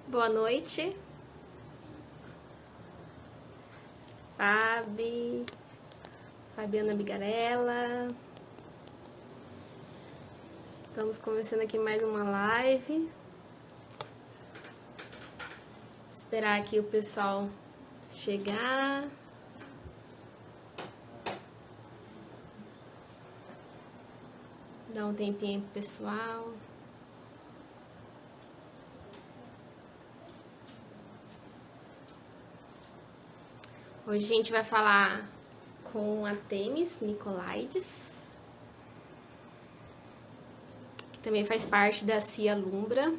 Boa noite, Fabiana Bigarella. Estamos começando aqui mais uma live. Esperar aqui o pessoal chegar. Dar um tempinho pro pessoal. Hoje a gente vai falar com a Temis Nicolaides, que também faz parte da CIA Lumbra.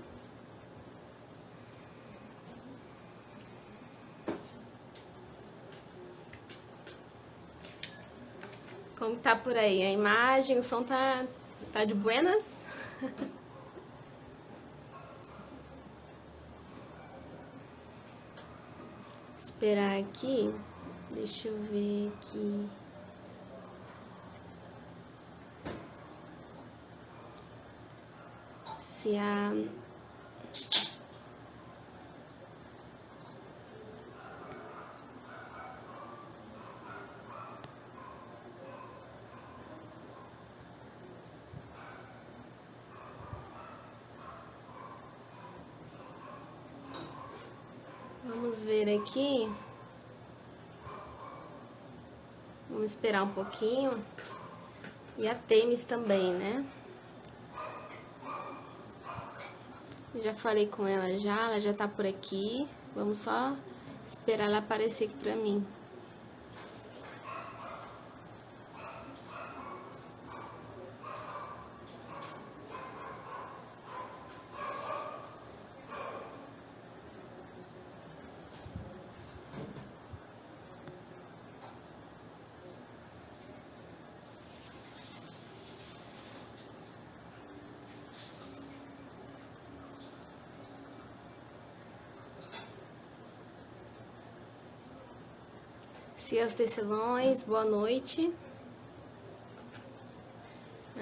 Como tá por aí? A imagem, o som tá de buenas? Esperar aqui. Deixa eu ver aqui. Se a... Vamos ver aqui. Vamos esperar um pouquinho. E a Temis também, né? Já falei com ela já tá por aqui. Vamos só esperar ela aparecer aqui pra mim. Cias Tecelões, boa noite.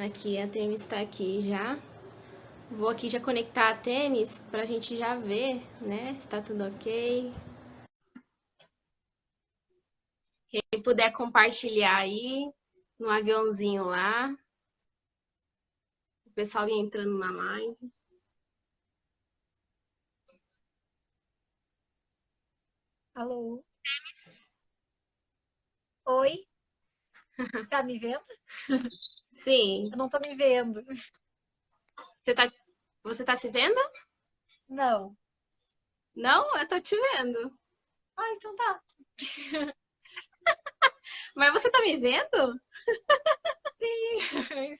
Aqui, a Temis tá aqui já. Vou aqui já conectar a Temis pra gente já ver, né? Se tá tudo ok. Quem puder compartilhar aí no aviãozinho lá. O pessoal ia entrando na live. Alô? Oi? Tá me vendo? Sim. Eu não tô me vendo. Você tá se vendo? Não. Não, eu tô te vendo. Ah, então tá. Mas você tá me vendo? Sim.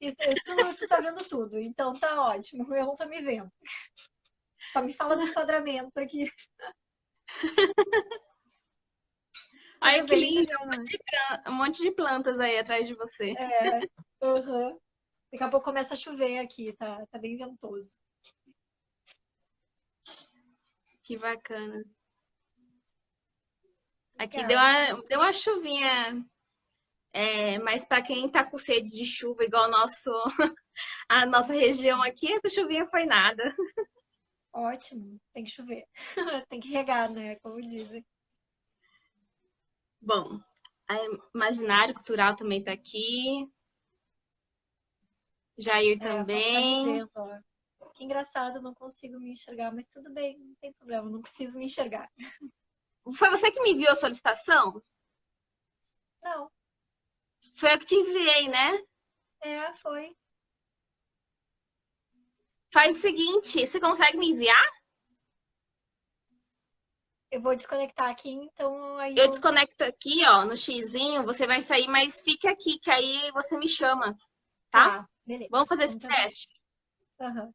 Então, tu tá vendo tudo, então tá ótimo. Eu não tô me vendo. Só me fala do enquadramento aqui. Ai, Tudo que bem, lindo. Juliana? Um monte de plantas aí atrás de você. É. Uhum. Daqui a pouco começa a chover aqui, tá bem ventoso. Que bacana. Aqui Legal. deu uma chuvinha, mas para quem tá com sede de chuva, igual a nossa região aqui, essa chuvinha foi nada. Ótimo. Tem que chover. Tem que regar, né? Como dizem. Bom, a Imaginário Cultural também tá aqui. Jair É, a foto tá me também. vendo, ó. Que engraçado, não consigo me enxergar, mas tudo bem, não tem problema, não preciso me enxergar. Foi você que me enviou a solicitação? Não, Foi eu que te enviei, né? foi. Faz o seguinte, você consegue me enviar? Eu vou desconectar aqui, então aí Eu eu. desconecto aqui, ó, no xizinho, você vai sair, mas fica aqui, que aí você me chama, tá? Tá, beleza. Vamos fazer esse Vamos fazer teste? isso. Aham.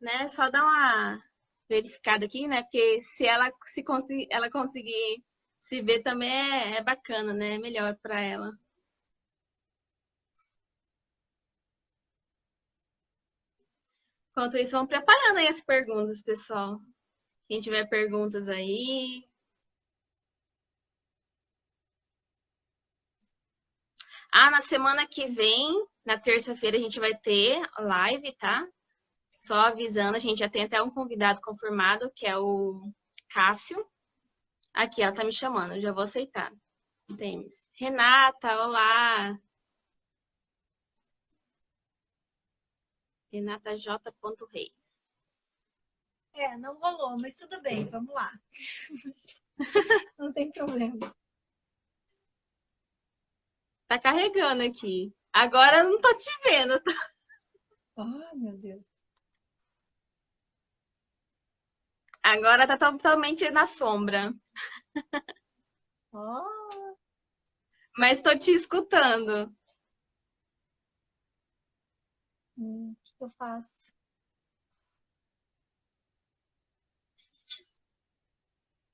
Né? Só dar uma verificada aqui, né? Porque se ela conseguir se ver também é bacana, né? É melhor para ela. Enquanto isso, vão preparando aí as perguntas, pessoal. Quem tiver perguntas aí. Ah, na semana que vem, na terça-feira, a gente vai ter live, tá? Só avisando, a gente já tem até um convidado confirmado, que é o Cássio. Aqui, ela tá me chamando, eu já vou aceitar. Temes. Renata, olá! Renata J. Reis. Não rolou, mas tudo bem, vamos lá. Não tem problema. Tá carregando aqui. Agora eu não tô te vendo. Oh, meu Deus. Agora tá totalmente na sombra. Oh, Mas tô te escutando. o que eu faço?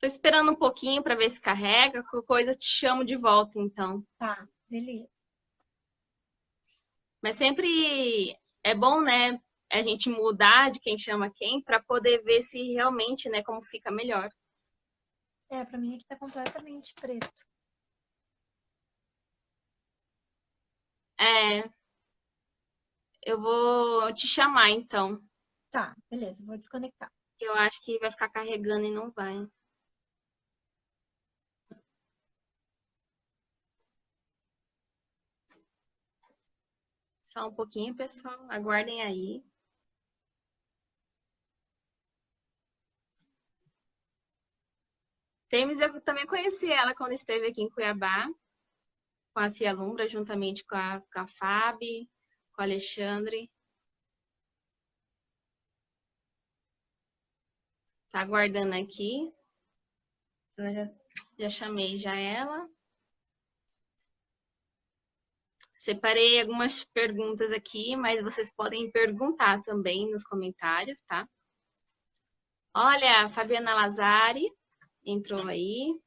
Tô esperando um pouquinho pra ver se carrega. Qualquer coisa te chamo de volta, então. Tá, beleza. Mas sempre é bom, né, a gente mudar de quem chama quem pra poder ver se realmente, né, como fica melhor. Pra mim aqui tá completamente preto. É, eu vou te chamar, então. Tá, beleza, vou desconectar. Que eu acho que vai ficar carregando e não vai. Só um pouquinho, pessoal. Aguardem aí. Temes, eu também conheci ela quando esteve aqui em Cuiabá, com a Cia Lumbra, juntamente com a Fábio, com o Alexandre. Tá aguardando aqui. Eu já chamei já ela. Separei algumas perguntas aqui, mas vocês podem perguntar também nos comentários, tá? Olha, a Fabiana Lazari entrou aí.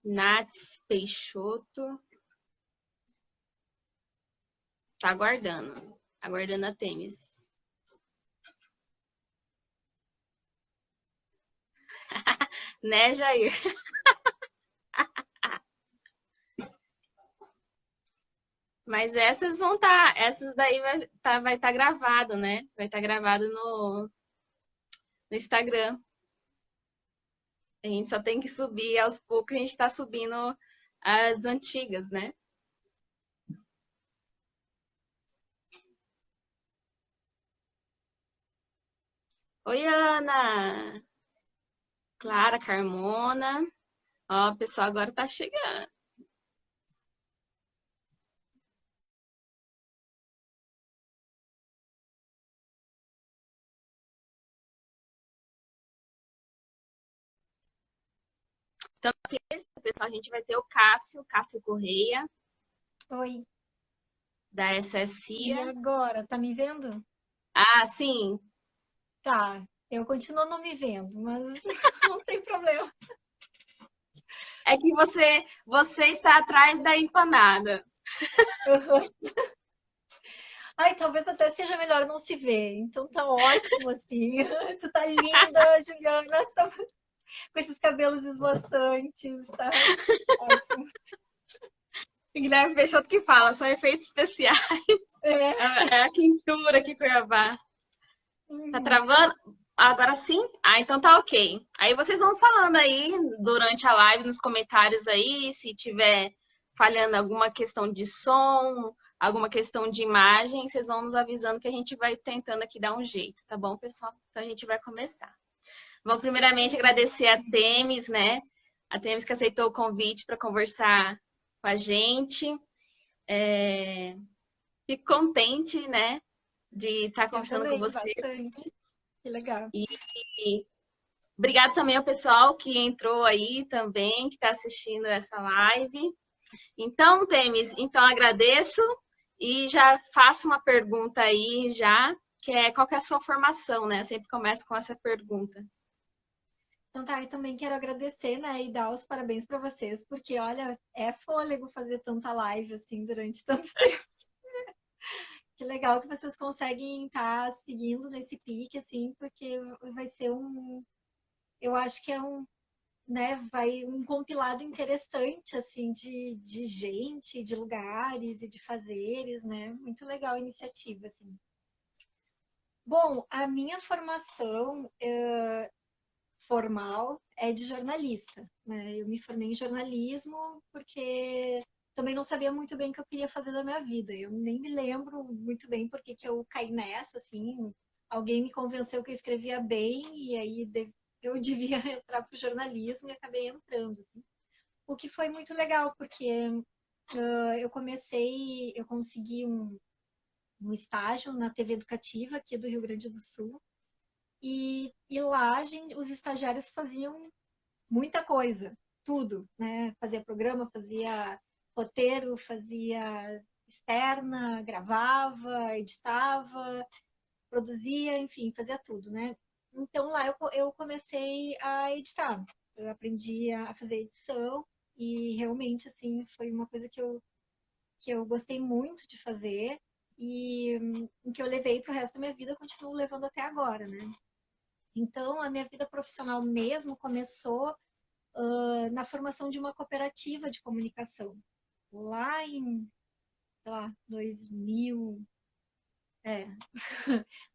Nats Peixoto. Tá aguardando. Aguardando a Temis. Né, Jair? Mas essas vão estar, essas daí vai tá gravado, né? Vai estar gravado no Instagram. A gente só tem que subir aos poucos, a gente tá subindo as antigas, né? Oi, Ana! Clara, Carmona. Ó, o pessoal agora tá chegando. Então, terça, pessoal, a gente vai ter o Cássio Correia, Oi, da e SSIA. agora? Tá me vendo? Ah, sim. Tá, eu continuo não me vendo, mas não tem problema. É que você está atrás da empanada. Uhum. Ai, talvez até seja melhor não se ver. Então tá ótimo assim. Tu tá linda, Juliana. Tu tá com esses cabelos esvoaçantes, tá ótimo. Guilherme Peixoto que fala, são efeitos especiais. É. É a quintura aqui, Cuiabá. Tá Uhum. travando? Agora sim? Ah, então tá ok. Aí vocês vão falando aí durante a live, nos comentários aí, se tiver falhando alguma questão de som, alguma questão de imagem, vocês vão nos avisando que a gente vai tentando aqui dar um jeito, tá bom, pessoal? Então a gente vai começar. Vou primeiramente agradecer a Temis, né? A Temis que aceitou o convite para conversar com a gente. Fico contente, né, de estar Eu conversando com também, você. bastante. Que legal. E obrigado também ao pessoal que entrou aí também, que está assistindo essa live. Então, Temis, então agradeço e já faço uma pergunta aí já, que é qual que é a sua formação, né? Eu sempre começo com essa pergunta. Então tá, eu também quero agradecer, né, e dar os parabéns para vocês, porque olha, é fôlego fazer tanta live assim durante tanto tempo. Que legal que vocês conseguem estar seguindo nesse pique, assim, porque vai ser um. Eu acho que é um. né, vai um compilado interessante, assim, de gente, de lugares e de fazeres, né? Muito legal a iniciativa, assim. Bom, a minha formação formal é de jornalista, né? Eu me formei em jornalismo porque também não sabia muito bem o que eu queria fazer da minha vida. Eu nem me lembro muito bem porque que eu caí nessa, assim. Alguém me convenceu que eu escrevia bem e aí eu devia entrar para o jornalismo e acabei entrando, assim. O que foi muito legal, porque eu consegui um estágio na TV Educativa aqui do Rio Grande do Sul. E lá os estagiários faziam muita coisa, tudo, né? Fazia programa, fazia roteiro, fazia externa, gravava, editava, produzia, enfim, fazia tudo, né? Então lá eu comecei a editar. Eu aprendi a fazer edição e realmente, assim, foi uma coisa que eu gostei muito de fazer e que eu levei para o resto da minha vida, continuo levando até agora, né? Então, a minha vida profissional mesmo começou na formação de uma cooperativa de comunicação. Lá em, sei lá, 2000, é,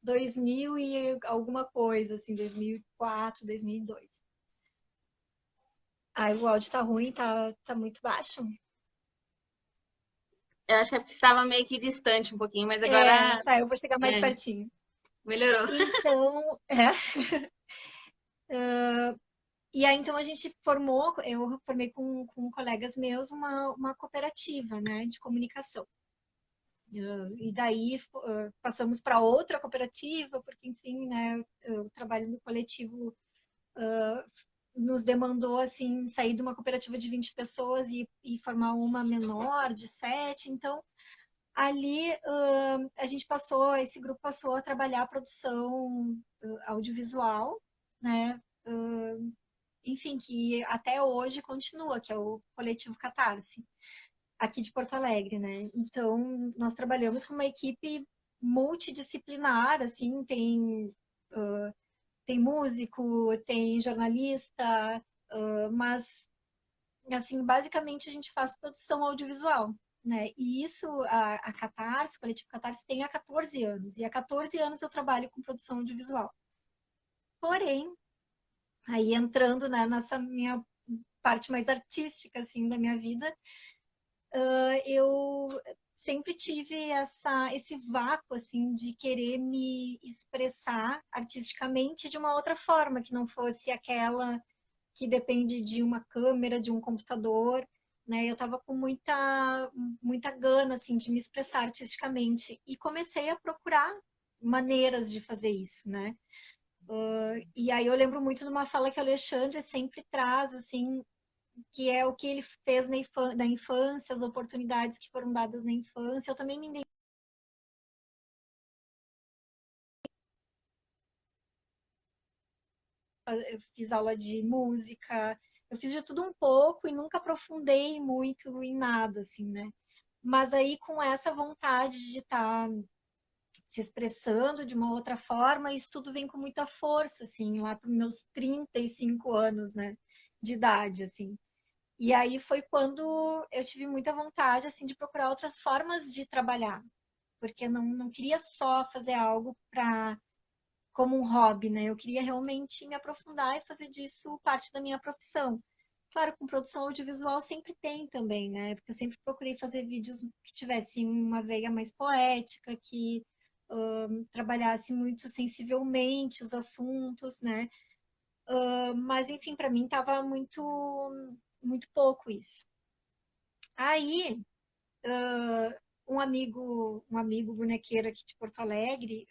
2000 e alguma coisa, assim, 2004, 2002. Aí o áudio tá ruim, tá muito baixo. Eu acho que é porque estava meio que distante um pouquinho, mas É, agora tá, eu vou chegar mais é, pertinho. melhorou. Então, e aí então a gente formou, eu formei com colegas meus uma cooperativa, né, de comunicação. E daí passamos para outra cooperativa, porque, enfim, né, o trabalho do coletivo nos demandou, assim, sair de uma cooperativa de 20 pessoas e formar uma menor, de 7. Então, ali esse grupo passou a trabalhar a produção audiovisual, né, enfim, que até hoje continua, que é o coletivo Catarse aqui de Porto Alegre, né? Então, nós trabalhamos com uma equipe multidisciplinar, assim, tem músico, tem jornalista, mas, assim, basicamente a gente faz produção audiovisual, né? E isso, a Catarse, o Coletivo Catarse, tem há 14 anos, e há 14 anos eu trabalho com produção audiovisual. Porém, aí entrando, né, nessa minha parte mais artística, assim, da minha vida, eu sempre tive esse vácuo assim de querer me expressar artisticamente de uma outra forma que não fosse aquela que depende de uma câmera, de um computador, né? Eu estava com muita gana assim de me expressar artisticamente e comecei a procurar maneiras de fazer isso, né? E aí eu lembro muito de uma fala que o Alexandre sempre traz assim, que é o que ele fez na infância, as oportunidades que foram dadas na infância. Eu também me eu fiz aula de música, eu fiz de tudo um pouco e nunca aprofundei muito em nada, assim, né? Mas aí com essa vontade de estar se expressando de uma outra forma, isso tudo vem com muita força, assim, lá para os meus 35 anos, né, de idade, assim. E aí foi quando eu tive muita vontade, assim, de procurar outras formas de trabalhar, porque não queria só fazer algo para como um hobby, né? Eu queria realmente me aprofundar e fazer disso parte da minha profissão. Claro, com produção audiovisual sempre tem também, né? Porque eu sempre procurei fazer vídeos que tivessem uma veia mais poética, que trabalhasse muito sensivelmente os assuntos, né? Mas enfim, para mim estava muito pouco isso. Aí um amigo bonequeiro aqui de Porto Alegre,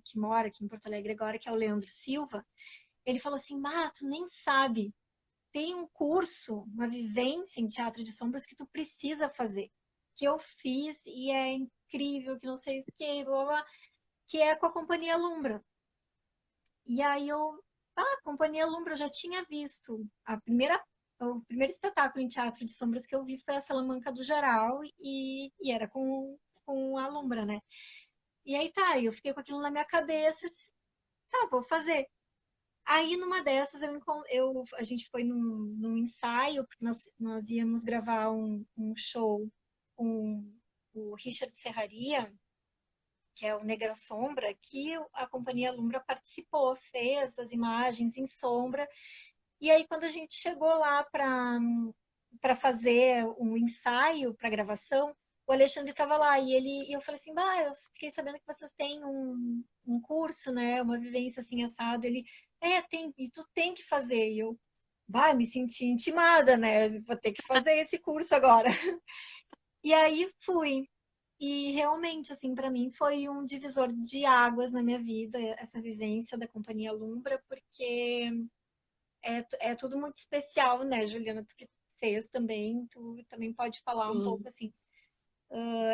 que mora aqui em Porto Alegre agora, que é o Leandro Silva, ele falou assim, Mato, nem sabe, tem um curso, uma vivência em teatro de sombras que tu precisa fazer, que eu fiz e é incrível, que não sei o que, blá, blá, que é com a Companhia Lumbra. E aí a Companhia Lumbra eu já tinha visto. O primeiro espetáculo em teatro de sombras que eu vi foi a Salamanca do Geral e era com a Lumbra, né? E aí tá, eu fiquei com aquilo na minha cabeça, eu disse, tá, vou fazer. Aí, numa dessas, a gente foi num ensaio, porque nós íamos gravar um show com o Richard Serraria, que é o Negra Sombra, que a Companhia Lumbra participou, fez as imagens em sombra. E aí, quando a gente chegou lá para fazer um ensaio para gravação, o Alexandre estava lá e eu falei assim, bah, eu fiquei sabendo que vocês têm um curso, né, uma vivência assim assado. Ele, tem, e tu tem que fazer. E eu, bah, me senti intimada, né, vou ter que fazer esse curso agora. E aí fui. E realmente, assim, para mim foi um divisor de águas na minha vida, essa vivência da Companhia Lumbra, porque é tudo muito especial, né, Juliana? Tu que fez também, tu também pode falar um pouco Sim, assim.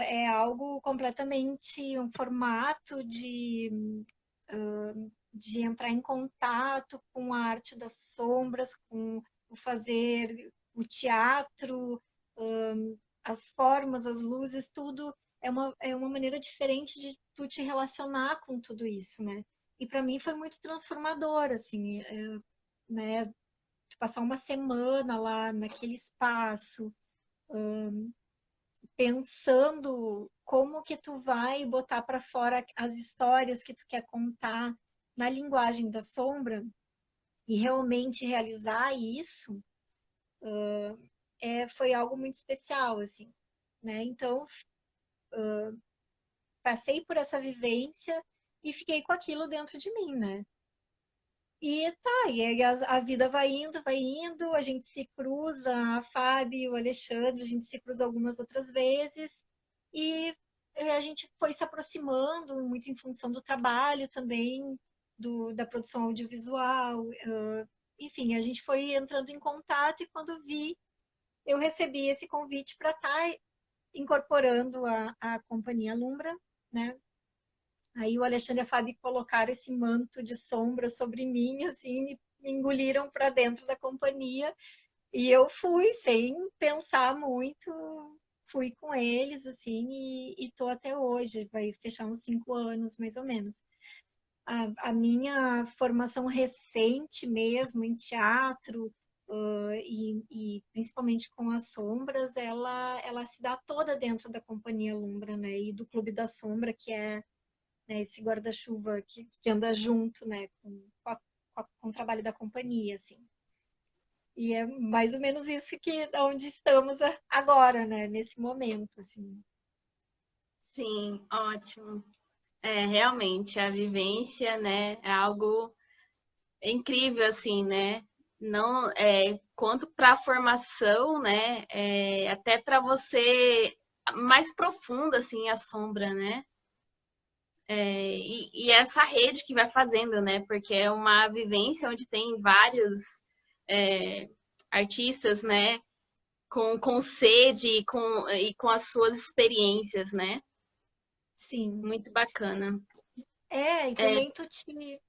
É algo completamente um formato de entrar em contato com a arte das sombras, com o fazer o teatro, as formas, as luzes, tudo é uma maneira diferente de tu te relacionar com tudo isso, né? E para mim foi muito transformador, assim, né? Passar uma semana lá naquele espaço, pensando como que tu vai botar para fora as histórias que tu quer contar na linguagem da sombra e realmente realizar isso, foi algo muito especial, assim, né? Então, passei por essa vivência e fiquei com aquilo dentro de mim, né? E tá, e aí a vida vai indo, a gente se cruza, a Fábio, o Alexandre, a gente se cruza algumas outras vezes, e a gente foi se aproximando, muito em função do trabalho também, da produção audiovisual, enfim, a gente foi entrando em contato, e quando vi, eu recebi esse convite para estar incorporando a Companhia Lumbra, né? Aí o Alexandre e a Fabi colocaram esse manto de sombra sobre mim, assim, me engoliram para dentro da companhia. E eu fui, sem pensar muito, fui com eles, assim, e tô até hoje. Vai fechar uns 5 anos, mais ou menos. A minha formação recente mesmo em teatro, e principalmente com as sombras, ela se dá toda dentro da Companhia Lumbra, né? E do Clube da Sombra, que é, né, esse guarda-chuva que anda junto, né, com o trabalho da companhia, assim. E é mais ou menos isso que onde estamos agora, né, nesse momento, assim. sim, ótimo. É, realmente, a vivência, né, é algo incrível, assim, né? Não, quanto para a formação, né, até para você mais profunda, assim, a sombra, né? E essa rede que vai fazendo, né? Porque é uma vivência onde tem vários é, artistas, né? Com sede e com as suas experiências, né? Sim. Muito bacana. E É, também tu te...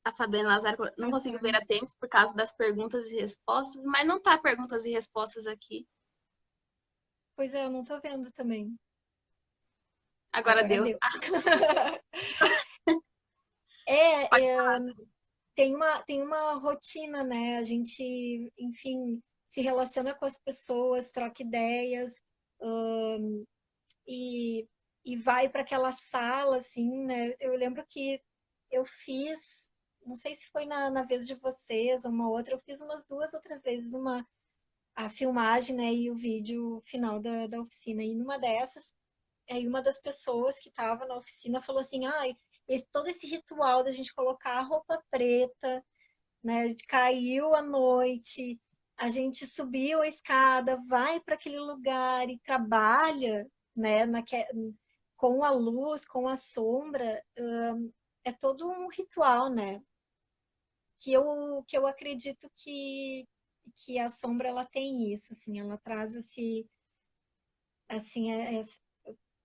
a Fabiana Lazaro não consigo ver a Thames por causa das perguntas e respostas, mas não tá perguntas e respostas aqui. Pois é, eu não tô vendo também. Agora Agora deu. deu. Ah, É, pode é, falar. tem uma rotina, né? A gente, enfim, se relaciona com as pessoas, troca ideias, e, e vai para aquela sala, assim, né? Eu lembro que eu fiz, não sei se foi na vez de vocês ou uma outra, eu fiz umas 2 ou 3 vezes a filmagem, né, e o vídeo final da oficina. E numa dessas, aí uma das pessoas que estava na oficina falou assim, todo esse ritual da gente colocar a roupa preta, né, caiu a noite, a gente subiu a escada, vai para aquele lugar e trabalha, né, com a luz, com a sombra, é todo um ritual, né? Que eu acredito que a sombra ela tem isso, assim, ela traz assim,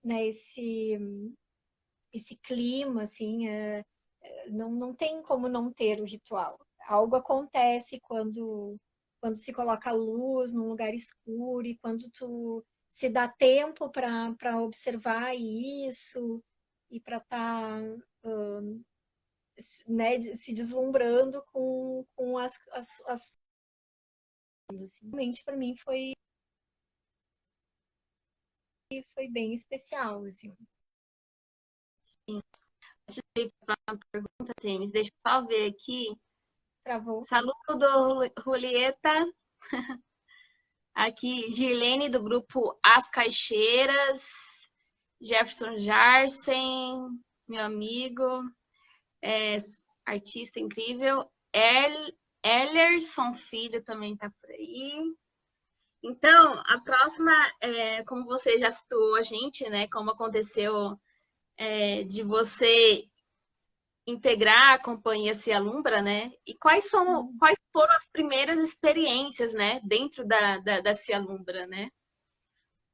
né, esse clima, assim, não tem como não ter o ritual. Algo acontece quando se coloca a luz num lugar escuro e quando tu se dá tempo para observar isso e para estar né, se deslumbrando com as assim. Realmente para mim foi bem especial, assim. Sim. Antes de ir para a pergunta, Temis, deixa eu só ver aqui. Travou. Saludo, Julieta. Aqui, Girlene, do grupo As Caixeiras. Jefferson Jarsen, meu amigo, é, artista incrível. Ellerson Filho também está por aí. Então, a próxima, como você já citou a gente, né? Como aconteceu de você integrar a companhia Se Alumbra, né? E quais foram as primeiras experiências, né? Dentro da Se Alumbra, né?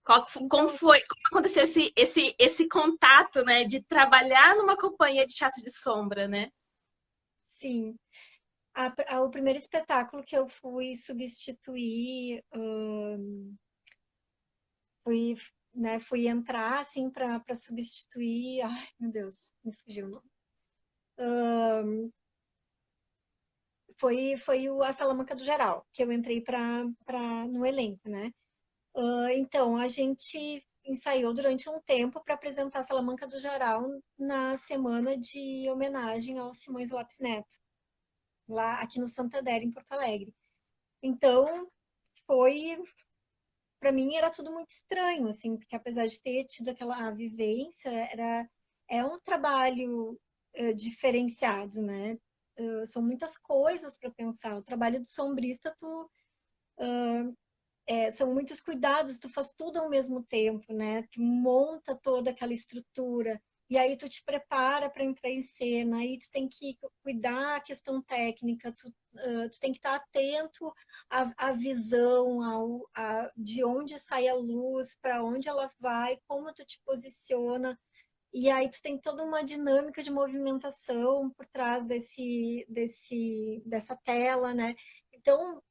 Como Então, foi, como aconteceu esse contato, né? De trabalhar numa companhia de teatro de sombra, né? sim, o primeiro espetáculo que eu fui substituir, fui, né, fui entrar assim para substituir. Ai, meu Deus, me fugiu o nome. Foi a Salamanca do Geral, que eu entrei no elenco, né? Então, a gente ensaiou durante um tempo para apresentar a Salamanca do Geral na semana de homenagem ao Simões Lopes Neto, lá aqui no Santander, em Porto Alegre. Então, foi, para mim era tudo muito estranho, assim, porque apesar de ter tido aquela vivência, é um trabalho diferenciado, né? São muitas coisas para pensar. O trabalho do sombrista, são muitos cuidados, tu faz tudo ao mesmo tempo, né? Tu monta toda aquela estrutura e aí tu te prepara para entrar em cena, aí tu tem que cuidar a questão técnica, tu tem que estar atento à visão, de onde sai a luz, para onde ela vai, como tu te posiciona. E aí tu tem toda uma dinâmica de movimentação por trás dessa tela, né? Então,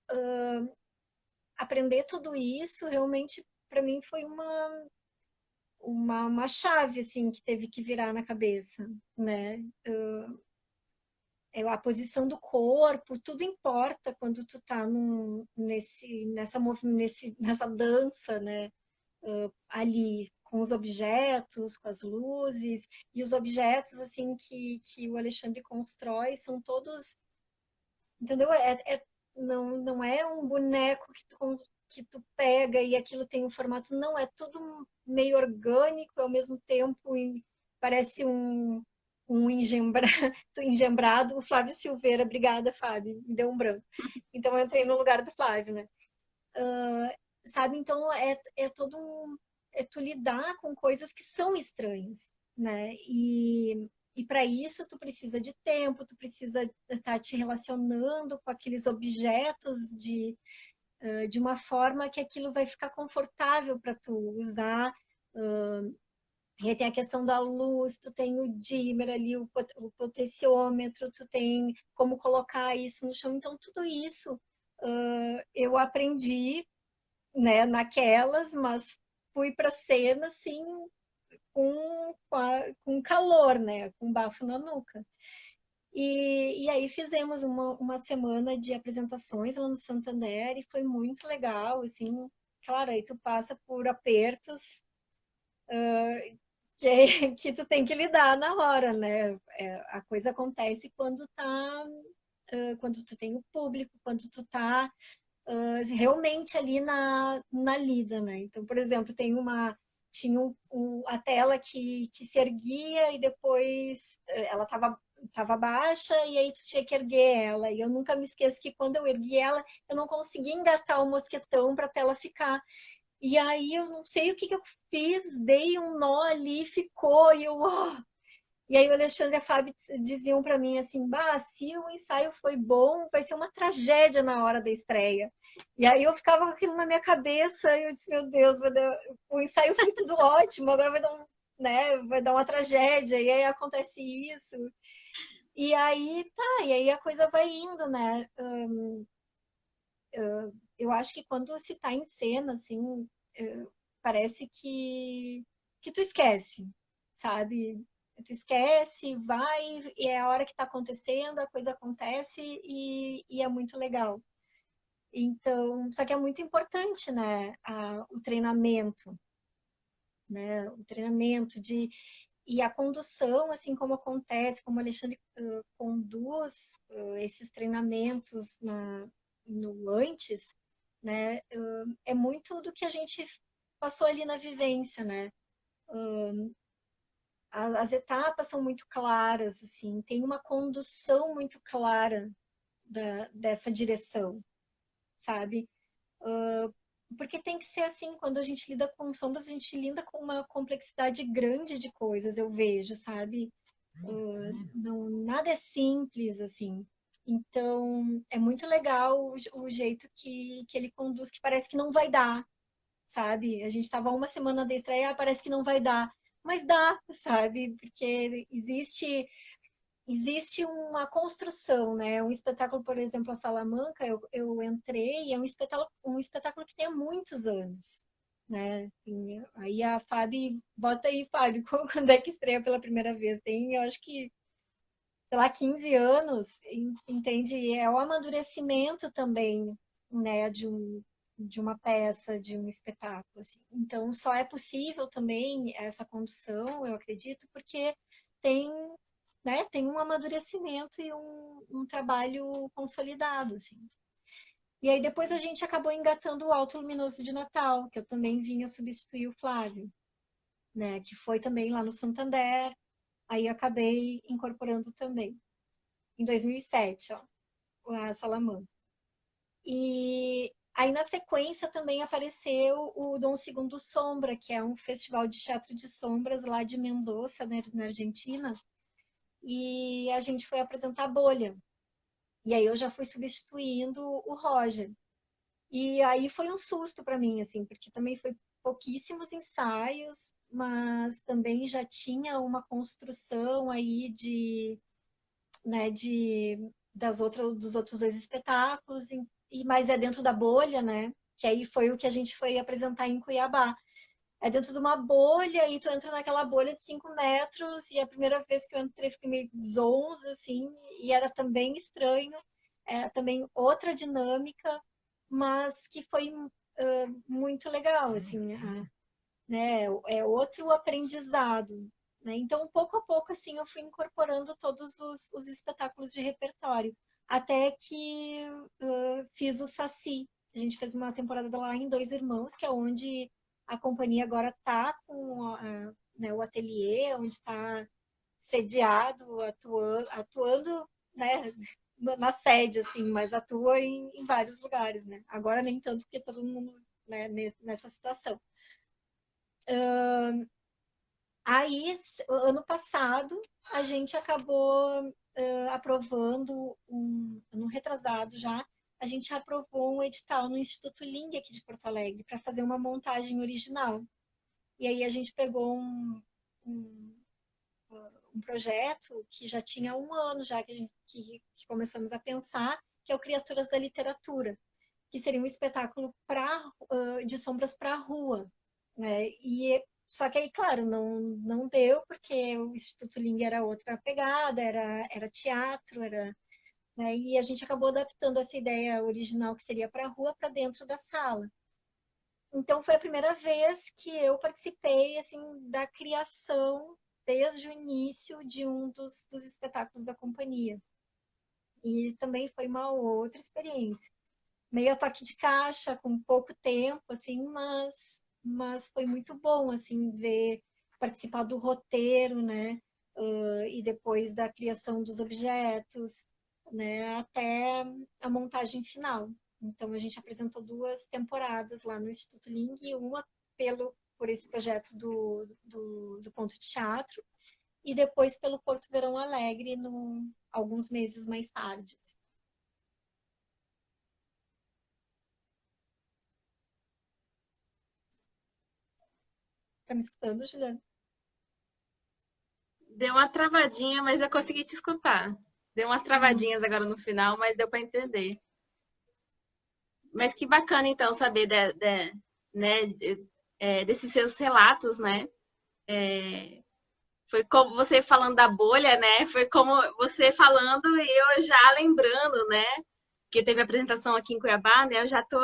aprender tudo isso realmente para mim foi uma chave assim que teve que virar na cabeça, né? A posição do corpo, tudo importa quando tu tá nessa dança, né? Ali com os objetos, com as luzes, e os objetos assim que o Alexandre constrói são todos, entendeu? Não é um boneco que tu pega e aquilo tem um formato, não, é tudo meio orgânico, ao mesmo tempo parece um engembrado. O Flávio Silveira, obrigada, Fábio, me deu um branco. Então eu entrei no lugar do Flávio, né? Sabe, então é todo é tu lidar com coisas que são estranhas, né? E para isso tu precisa de tempo, tu precisa estar te relacionando com aqueles objetos de uma forma que aquilo vai ficar confortável para tu usar. E aí tem a questão da luz, tu tem o dimmer ali, o potenciômetro, tu tem como colocar isso no chão. Então tudo isso eu aprendi, né, naquelas, mas fui para cena assim com calor, né, com bafo na nuca. E aí fizemos uma semana de apresentações lá no Santander e foi muito legal, assim, claro, aí tu passa por apertos que tu tem que lidar na hora, né? A coisa acontece quando tu tem o público, quando tu tá realmente ali na lida, né? Então, por exemplo, tinha a tela que se erguia e depois ela tava baixa e aí tu tinha que erguer ela. E eu nunca me esqueço que quando eu ergui ela, eu não conseguia engatar o mosquetão para a tela ficar. E aí eu não sei o que eu fiz, dei um nó ali, ficou, e eu, oh! E aí o Alexandre e a Fábio diziam para mim assim, bah, se o ensaio foi bom, vai ser uma tragédia na hora da estreia. E aí eu ficava com aquilo na minha cabeça, e eu disse, meu Deus, o ensaio foi tudo ótimo, agora vai dar uma tragédia, e aí acontece isso. E aí, tá, e aí a coisa vai indo, né? Eu acho que quando se tá em cena, assim, parece que tu esquece, sabe? Tu esquece, vai, e é a hora que está acontecendo, a coisa acontece e é muito legal. Então, só que é muito importante, né, o treinamento, né, o treinamento e a condução, assim como acontece, como o Alexandre conduz esses treinamentos no antes, né, é muito do que a gente passou ali na vivência, né? As etapas são muito claras, assim, tem uma condução muito clara dessa direção, sabe? Porque tem que ser assim, quando a gente lida com sombras, a gente lida com uma complexidade grande de coisas, eu vejo, sabe? Não, nada é simples, assim. Então, é muito legal o jeito que ele conduz, que parece que não vai dar, sabe? A gente estava uma semana de estreia, parece que não vai dar. Mas dá, sabe? Porque existe uma construção, né? Um espetáculo, por exemplo, a Salamanca, eu entrei e é um espetáculo que tem há muitos anos, né? E aí a Fábio, bota aí, Fábio, quando é que estreia pela primeira vez? Tem, eu acho que, sei lá, 15 anos, entende? É o amadurecimento também, né, de uma peça, de um espetáculo, assim. Então, só é possível também essa condução, eu acredito, porque tem, né, tem um amadurecimento e um trabalho consolidado, assim. E aí depois a gente acabou engatando o Alto Luminoso de Natal, que eu também vinha substituir o Flávio, né, que foi também lá no Santander, aí acabei incorporando também, em 2007, ó, a Salamanca. E aí, na sequência, também apareceu o Dom Segundo Sombra, que é um festival de teatro de sombras lá de Mendoza, né, na Argentina. E a gente foi apresentar a Bolha. E aí eu já fui substituindo o Roger. E aí foi um susto para mim, assim, porque também foi pouquíssimos ensaios, mas também já tinha uma construção aí né, dos outros dois espetáculos, mas é dentro da bolha, né? Que aí foi o que a gente foi apresentar em Cuiabá. É dentro de uma bolha e tu entra naquela bolha de 5 metros e a primeira vez que eu entrei fiquei meio zonza, assim, e era também estranho, também outra dinâmica, mas que foi muito legal, assim, né? É outro aprendizado, né? Então, pouco a pouco, assim, eu fui incorporando todos os espetáculos de repertório, até que fiz o Saci. A gente fez uma temporada lá em Dois Irmãos, que é onde a companhia agora está com né, o ateliê, onde está sediado, atuando, né, na sede, assim, mas atua em vários lugares, né? Agora nem tanto, porque todo mundo, né, nessa situação. Aí, ano passado, a gente acabou aprovando, no retrasado já, a gente aprovou um edital no Instituto Ling aqui de Porto Alegre para fazer uma montagem original. E aí a gente pegou um, um projeto que já tinha um ano já que começamos a pensar, que é o Criaturas da Literatura, que seria um espetáculo de sombras para a rua, né? Só que aí, claro, não deu, porque o Instituto Ling era outra pegada, era teatro, né? E a gente acabou adaptando essa ideia original, que seria para a rua, para dentro da sala. Então, foi a primeira vez que eu participei, assim, da criação, desde o início, de um dos espetáculos da companhia. E também foi uma outra experiência. Meio a toque de caixa, com pouco tempo, assim, mas foi muito bom, assim, ver, participar do roteiro, né? E depois da criação dos objetos, né? Até a montagem final. Então, a gente apresentou 2 temporadas lá no Instituto Ling, uma por esse projeto do Ponto de Teatro, e depois pelo Porto Verão Alegre, alguns meses mais tarde. Tá me escutando, Juliana? Deu uma travadinha, mas eu consegui te escutar. Deu umas Hum. travadinhas agora no final, mas deu para entender. Mas que bacana, então, saber né, desses seus relatos, né? Foi como você falando da bolha, né? Foi como você falando e eu já lembrando, né? Que teve apresentação aqui em Cuiabá, né? Eu já tô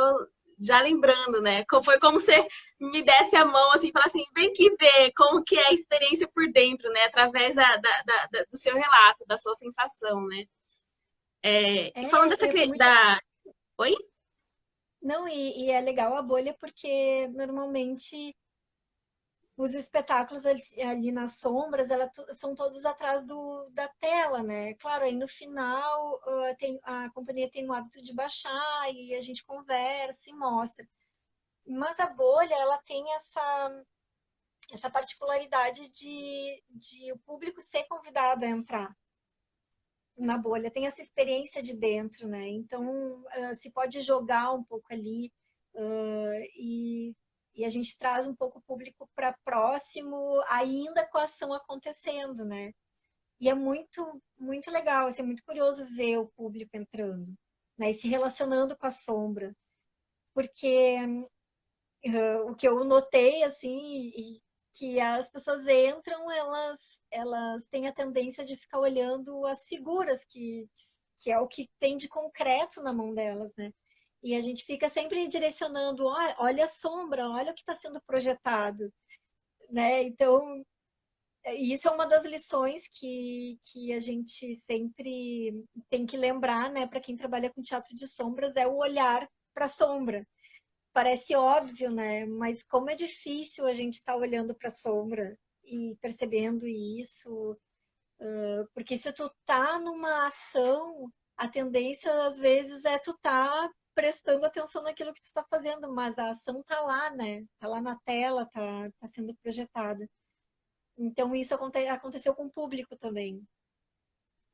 já lembrando, né? Foi como se me desse a mão assim, e falasse assim, vem aqui ver como que é a experiência por dentro, né? Através do seu relato, da sua sensação, né? E falando dessa Foi muito. da. Oi? Não, e é legal a bolha porque normalmente os espetáculos ali nas sombras, são todos atrás da tela, né? Claro, aí no final a companhia tem o hábito de baixar e a gente conversa e mostra. Mas a bolha, ela tem essa particularidade de o público ser convidado a entrar na bolha, tem essa experiência de dentro, né? Então, se pode jogar um pouco ali, e a gente traz um pouco o público para próximo, ainda com a ação acontecendo, né? E é muito, muito legal, assim, é muito curioso ver o público entrando, né? E se relacionando com a sombra, porque o que eu notei, assim, que as pessoas entram, elas têm a tendência de ficar olhando as figuras, que é o que tem de concreto na mão delas, né? E a gente fica sempre direcionando, olha a sombra, olha o que está sendo projetado, né? Então, isso é uma das lições que a gente sempre tem que lembrar, né? Para quem trabalha com teatro de sombras, é o olhar para a sombra. Parece óbvio, né? Mas como é difícil a gente estar olhando para a sombra e percebendo isso, porque se tu tá numa ação, a tendência às vezes é tu tá prestando atenção naquilo que tu está fazendo, mas a ação tá lá, né? Tá lá na tela, tá sendo projetada. Então isso aconteceu com o público também,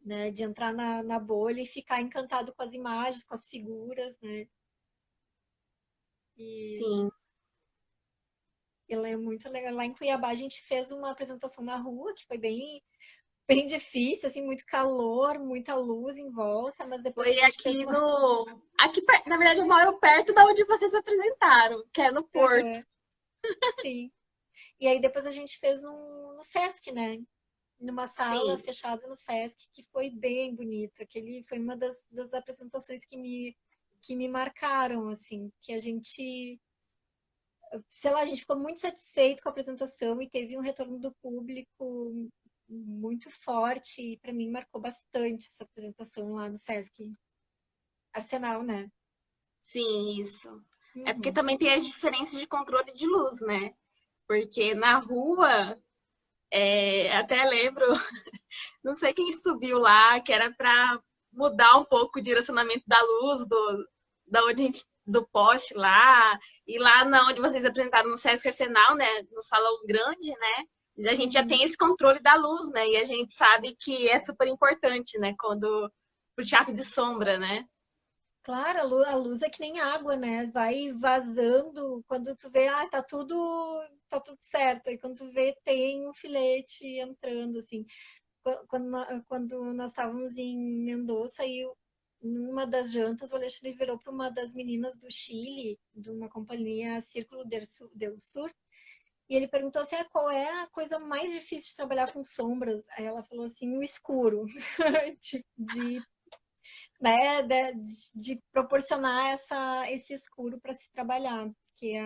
né? De entrar na bolha e ficar encantado com as imagens, com as figuras, né? E Sim. ela é muito legal. Lá em Cuiabá a gente fez uma apresentação na rua, que foi bem difícil, assim, muito calor, muita luz em volta, mas depois a Foi gente fez aqui uma. no. Aqui, na verdade, eu moro perto da onde vocês apresentaram, que é no Porto. Uhum, sim. E aí depois a gente fez no Sesc, né? Numa sala Sim. fechada no Sesc, que foi bem bonito. Aquele foi uma das apresentações que me marcaram, assim, que a gente, sei lá, a gente ficou muito satisfeito com a apresentação e teve um retorno do público muito forte e para mim marcou bastante essa apresentação lá no Sesc Arsenal, né? Sim, isso. É porque Uhum. também tem as diferenças de controle de luz, né? Porque na rua, até lembro, não sei quem subiu lá, que era para mudar um pouco o direcionamento da luz da onde a gente, do poste lá, e lá na onde vocês apresentaram no Sesc Arsenal, né, no salão grande, né, a gente já Uhum. tem esse controle da luz, né, e a gente sabe que é super importante, né, quando pro teatro de sombra, né? Claro, a luz é que nem água, né? Vai vazando, quando tu vê, tá tudo certo. E quando tu vê, tem um filete entrando, assim. Quando nós estávamos em Mendoza, e numa das jantas, o Alexandre virou para uma das meninas do Chile, de uma companhia Círculo del Sur, e ele perguntou assim, qual é a coisa mais difícil de trabalhar com sombras? Aí ela falou assim, o escuro, de né, de proporcionar esse escuro para se trabalhar, porque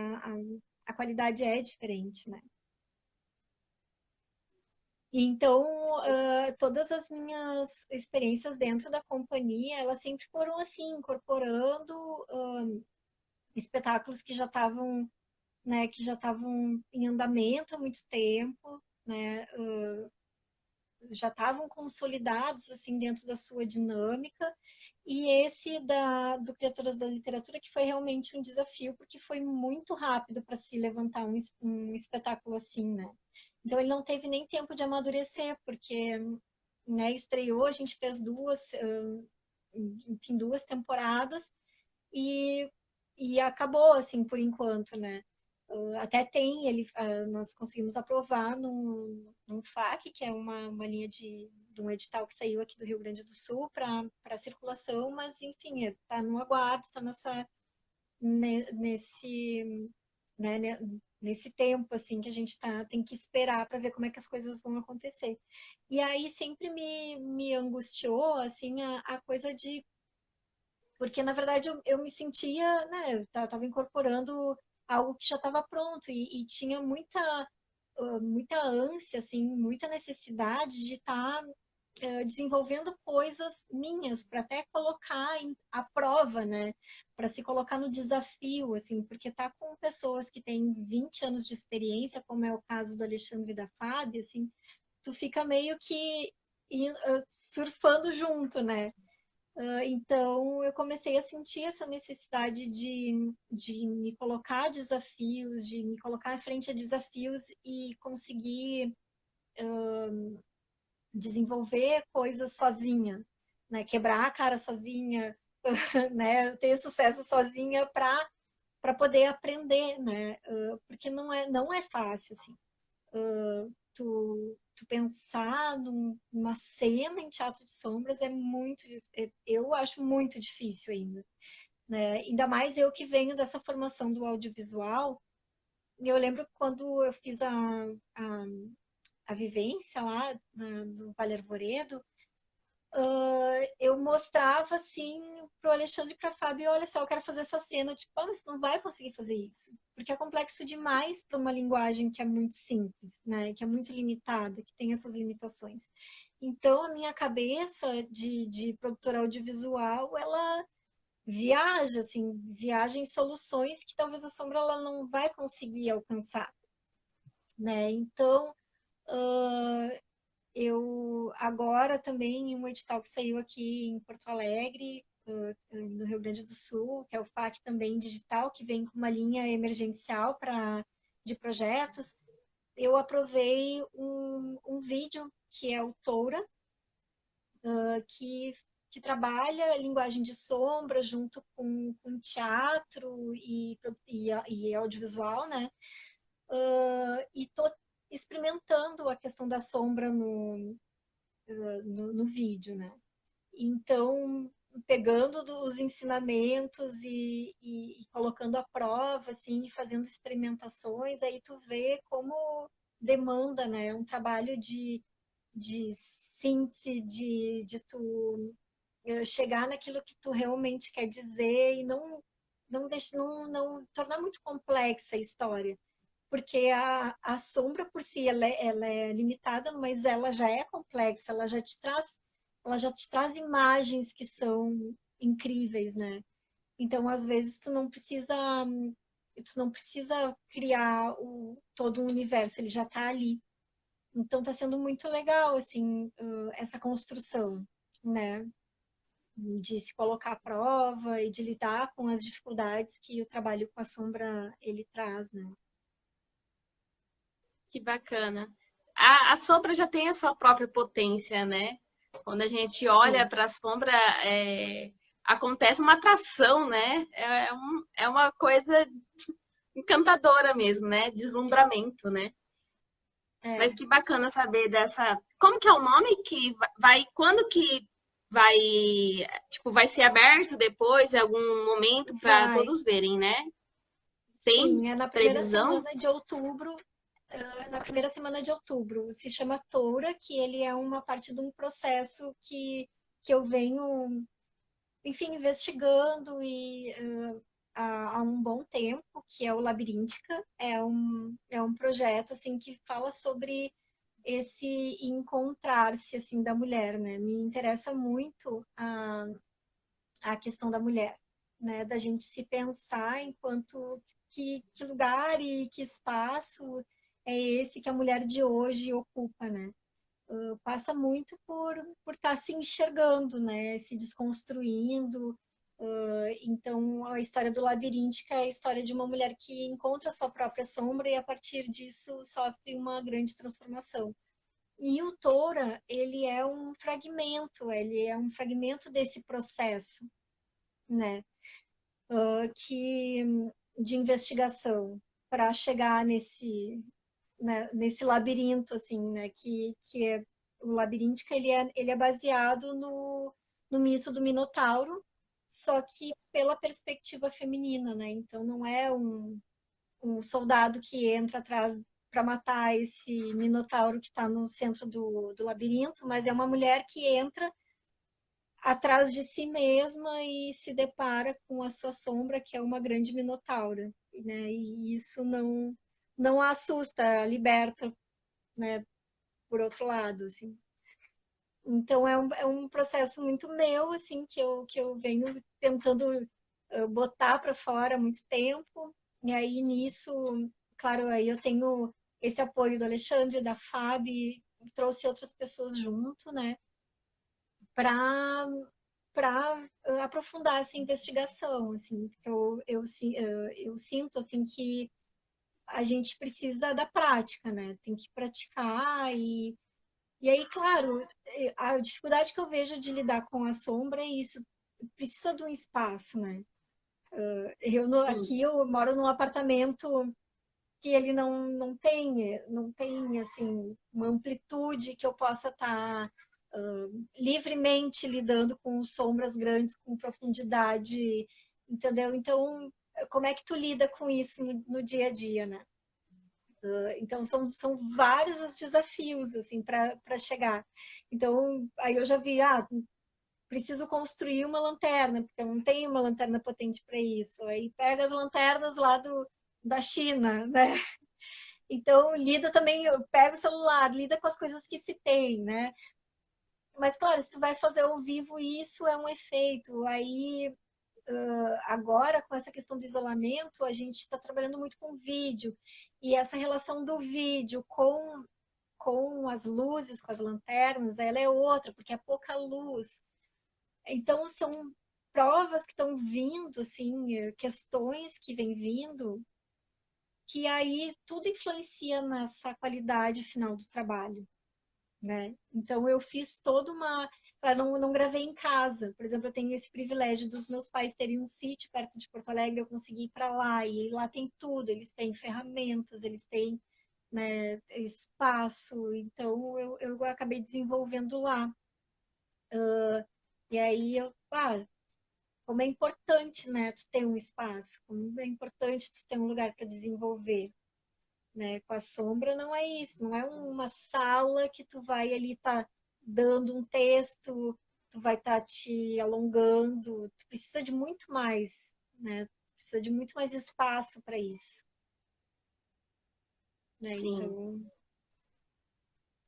a qualidade é diferente, né? Então, todas as minhas experiências dentro da companhia, elas sempre foram assim, incorporando espetáculos que já estavam em andamento há muito tempo, né? Já estavam consolidados assim dentro da sua dinâmica, e esse do Criaturas da Literatura que foi realmente um desafio porque foi muito rápido para se levantar um espetáculo assim, né? Então ele não teve nem tempo de amadurecer, porque, né, estreou, a gente fez enfim, 2 temporadas e acabou assim por enquanto, né? Até nós conseguimos aprovar num FAQ, que é uma linha de um edital que saiu aqui do Rio Grande do Sul para circulação, mas enfim, está no aguardo, está nesse, né, nesse tempo, assim, que a gente tem que esperar para ver como é que as coisas vão acontecer. E aí sempre me angustiou, assim, a coisa de... Porque, na verdade, eu me sentia, né, eu estava incorporando algo que já estava pronto e tinha muita ânsia, assim, muita necessidade de estar desenvolvendo coisas minhas para até colocar à prova, né? Para se colocar no desafio, assim, porque tá com pessoas que têm 20 anos de experiência, como é o caso do Alexandre e da Fábio, assim, tu fica meio que surfando junto, né? Então, eu comecei a sentir essa necessidade de me colocar a desafios, de me colocar à frente a desafios e conseguir desenvolver coisas sozinha, né? Quebrar a cara sozinha, né? Ter sucesso sozinha para poder aprender, né? Porque não é fácil, assim. Tu pensar numa cena em teatro de sombras eu acho muito difícil ainda, né? Ainda mais eu que venho dessa formação do audiovisual. Eu lembro quando eu fiz a, a vivência lá no Vale Arvoredo, eu mostrava assim pro Alexandre e pra Fábio, olha só, eu quero fazer essa cena, tipo, oh, você não vai conseguir fazer isso, porque é complexo demais para uma linguagem que é muito simples, né, que é muito limitada, que tem essas limitações. Então, a minha cabeça de produtora audiovisual, ela viaja, assim, viaja em soluções que talvez a Sombra ela não vai conseguir alcançar, né? Então, eu agora também, em um edital que saiu aqui em Porto Alegre, no Rio Grande do Sul, que é o FAC também digital, que vem com uma linha emergencial de projetos, eu aprovei um vídeo que é o Toura, que trabalha a linguagem de sombra junto com teatro e audiovisual, né? E estou experimentando a questão da sombra no vídeo, né? Então, pegando os ensinamentos e colocando à prova, assim, fazendo experimentações, aí tu vê como demanda, né? Um trabalho de síntese, de tu chegar naquilo que tu realmente quer dizer e não tornar muito complexa a história. Porque a sombra por si ela é limitada, mas ela já é complexa, ela já te traz imagens que são incríveis, né? Então, às vezes, tu não precisa criar todo um universo, ele já está ali. Então, está sendo muito legal, assim, essa construção, né? De se colocar à prova e de lidar com as dificuldades que o trabalho com a sombra ele traz, né? Que bacana. A sombra já tem a sua própria potência, né? Quando a gente olha Sim, para a sombra, acontece uma atração, né? É uma coisa encantadora mesmo, né? Deslumbramento, né? Mas é, que bacana saber dessa. Como que é o nome que vai? Quando que vai, tipo, vai ser aberto depois, em algum momento para vai. todos verem, né? Tem Sim, é previsão? na primeira semana de outubro. Se chama Toura, que ele é uma parte de um processo que eu venho, enfim, investigando há um bom tempo, que é o Labiríntica. É um projeto, assim, que fala sobre esse encontrar-se, assim, da mulher, né? Me interessa muito a questão da mulher, né? Da gente se pensar enquanto que lugar e que espaço é esse que a mulher de hoje ocupa, né? Passa muito por estar se enxergando, né? Se desconstruindo. Então, a história do Labiríntica é a história de uma mulher que encontra a sua própria sombra e, a partir disso, sofre uma grande transformação. E o Toura, ele é um fragmento desse processo, né? Que de investigação para chegar nesse labirinto, assim, né? Que é o Labiríntica, ele é baseado no mito do Minotauro, só que pela perspectiva feminina, né? Então não é um um soldado que entra atrás para matar esse minotauro que está no centro do labirinto, mas é uma mulher que entra atrás de si mesma e se depara com a sua sombra, que é uma grande minotaura, né? E isso não a assusta, a liberta, né? Por outro lado, assim. Então é um processo muito meu, assim, que eu venho tentando botar para fora há muito tempo. E aí nisso, claro, aí eu tenho esse apoio do Alexandre, da Fábio, trouxe outras pessoas junto, né? Para aprofundar essa investigação, assim, porque eu sinto assim que a gente precisa da prática, né? Tem que praticar e aí, claro, a dificuldade que eu vejo de lidar com a sombra é isso, precisa de um espaço, né? Sim. Aqui eu moro num apartamento que ele não tem assim uma amplitude que eu possa estar livremente lidando com sombras grandes, com profundidade, entendeu? Então, como é que tu lida com isso no dia a dia, né? Então, são vários os desafios, assim, para chegar. Então, aí eu já vi, preciso construir uma lanterna, porque eu não tenho uma lanterna potente para isso. Aí pega as lanternas lá da China, né? Então, lida também, pega o celular, lida com as coisas que se tem, né? Mas, claro, se tu vai fazer ao vivo, isso é um efeito. Aí, agora, com essa questão do isolamento, a gente está trabalhando muito com vídeo. E essa relação do vídeo com as luzes, com as lanternas, ela é outra, porque é pouca luz. Então, são provas que estão vindo, assim, questões que vêm vindo, que aí tudo influencia nessa qualidade final do trabalho, né? Então, eu fiz toda uma... Eu não gravei em casa. Por exemplo, eu tenho esse privilégio dos meus pais terem um sítio perto de Porto Alegre, eu consegui ir para lá, e lá tem tudo, eles têm ferramentas, eles têm, né, espaço, então eu acabei desenvolvendo lá. E aí como é importante, né, tu ter um espaço, como é importante tu ter um lugar para desenvolver, né? Com a sombra não é isso, não é uma sala que tu vai ali tá dando um texto, tu vai estar te alongando, tu precisa de muito mais, né? Precisa de muito mais espaço para isso, né? Sim.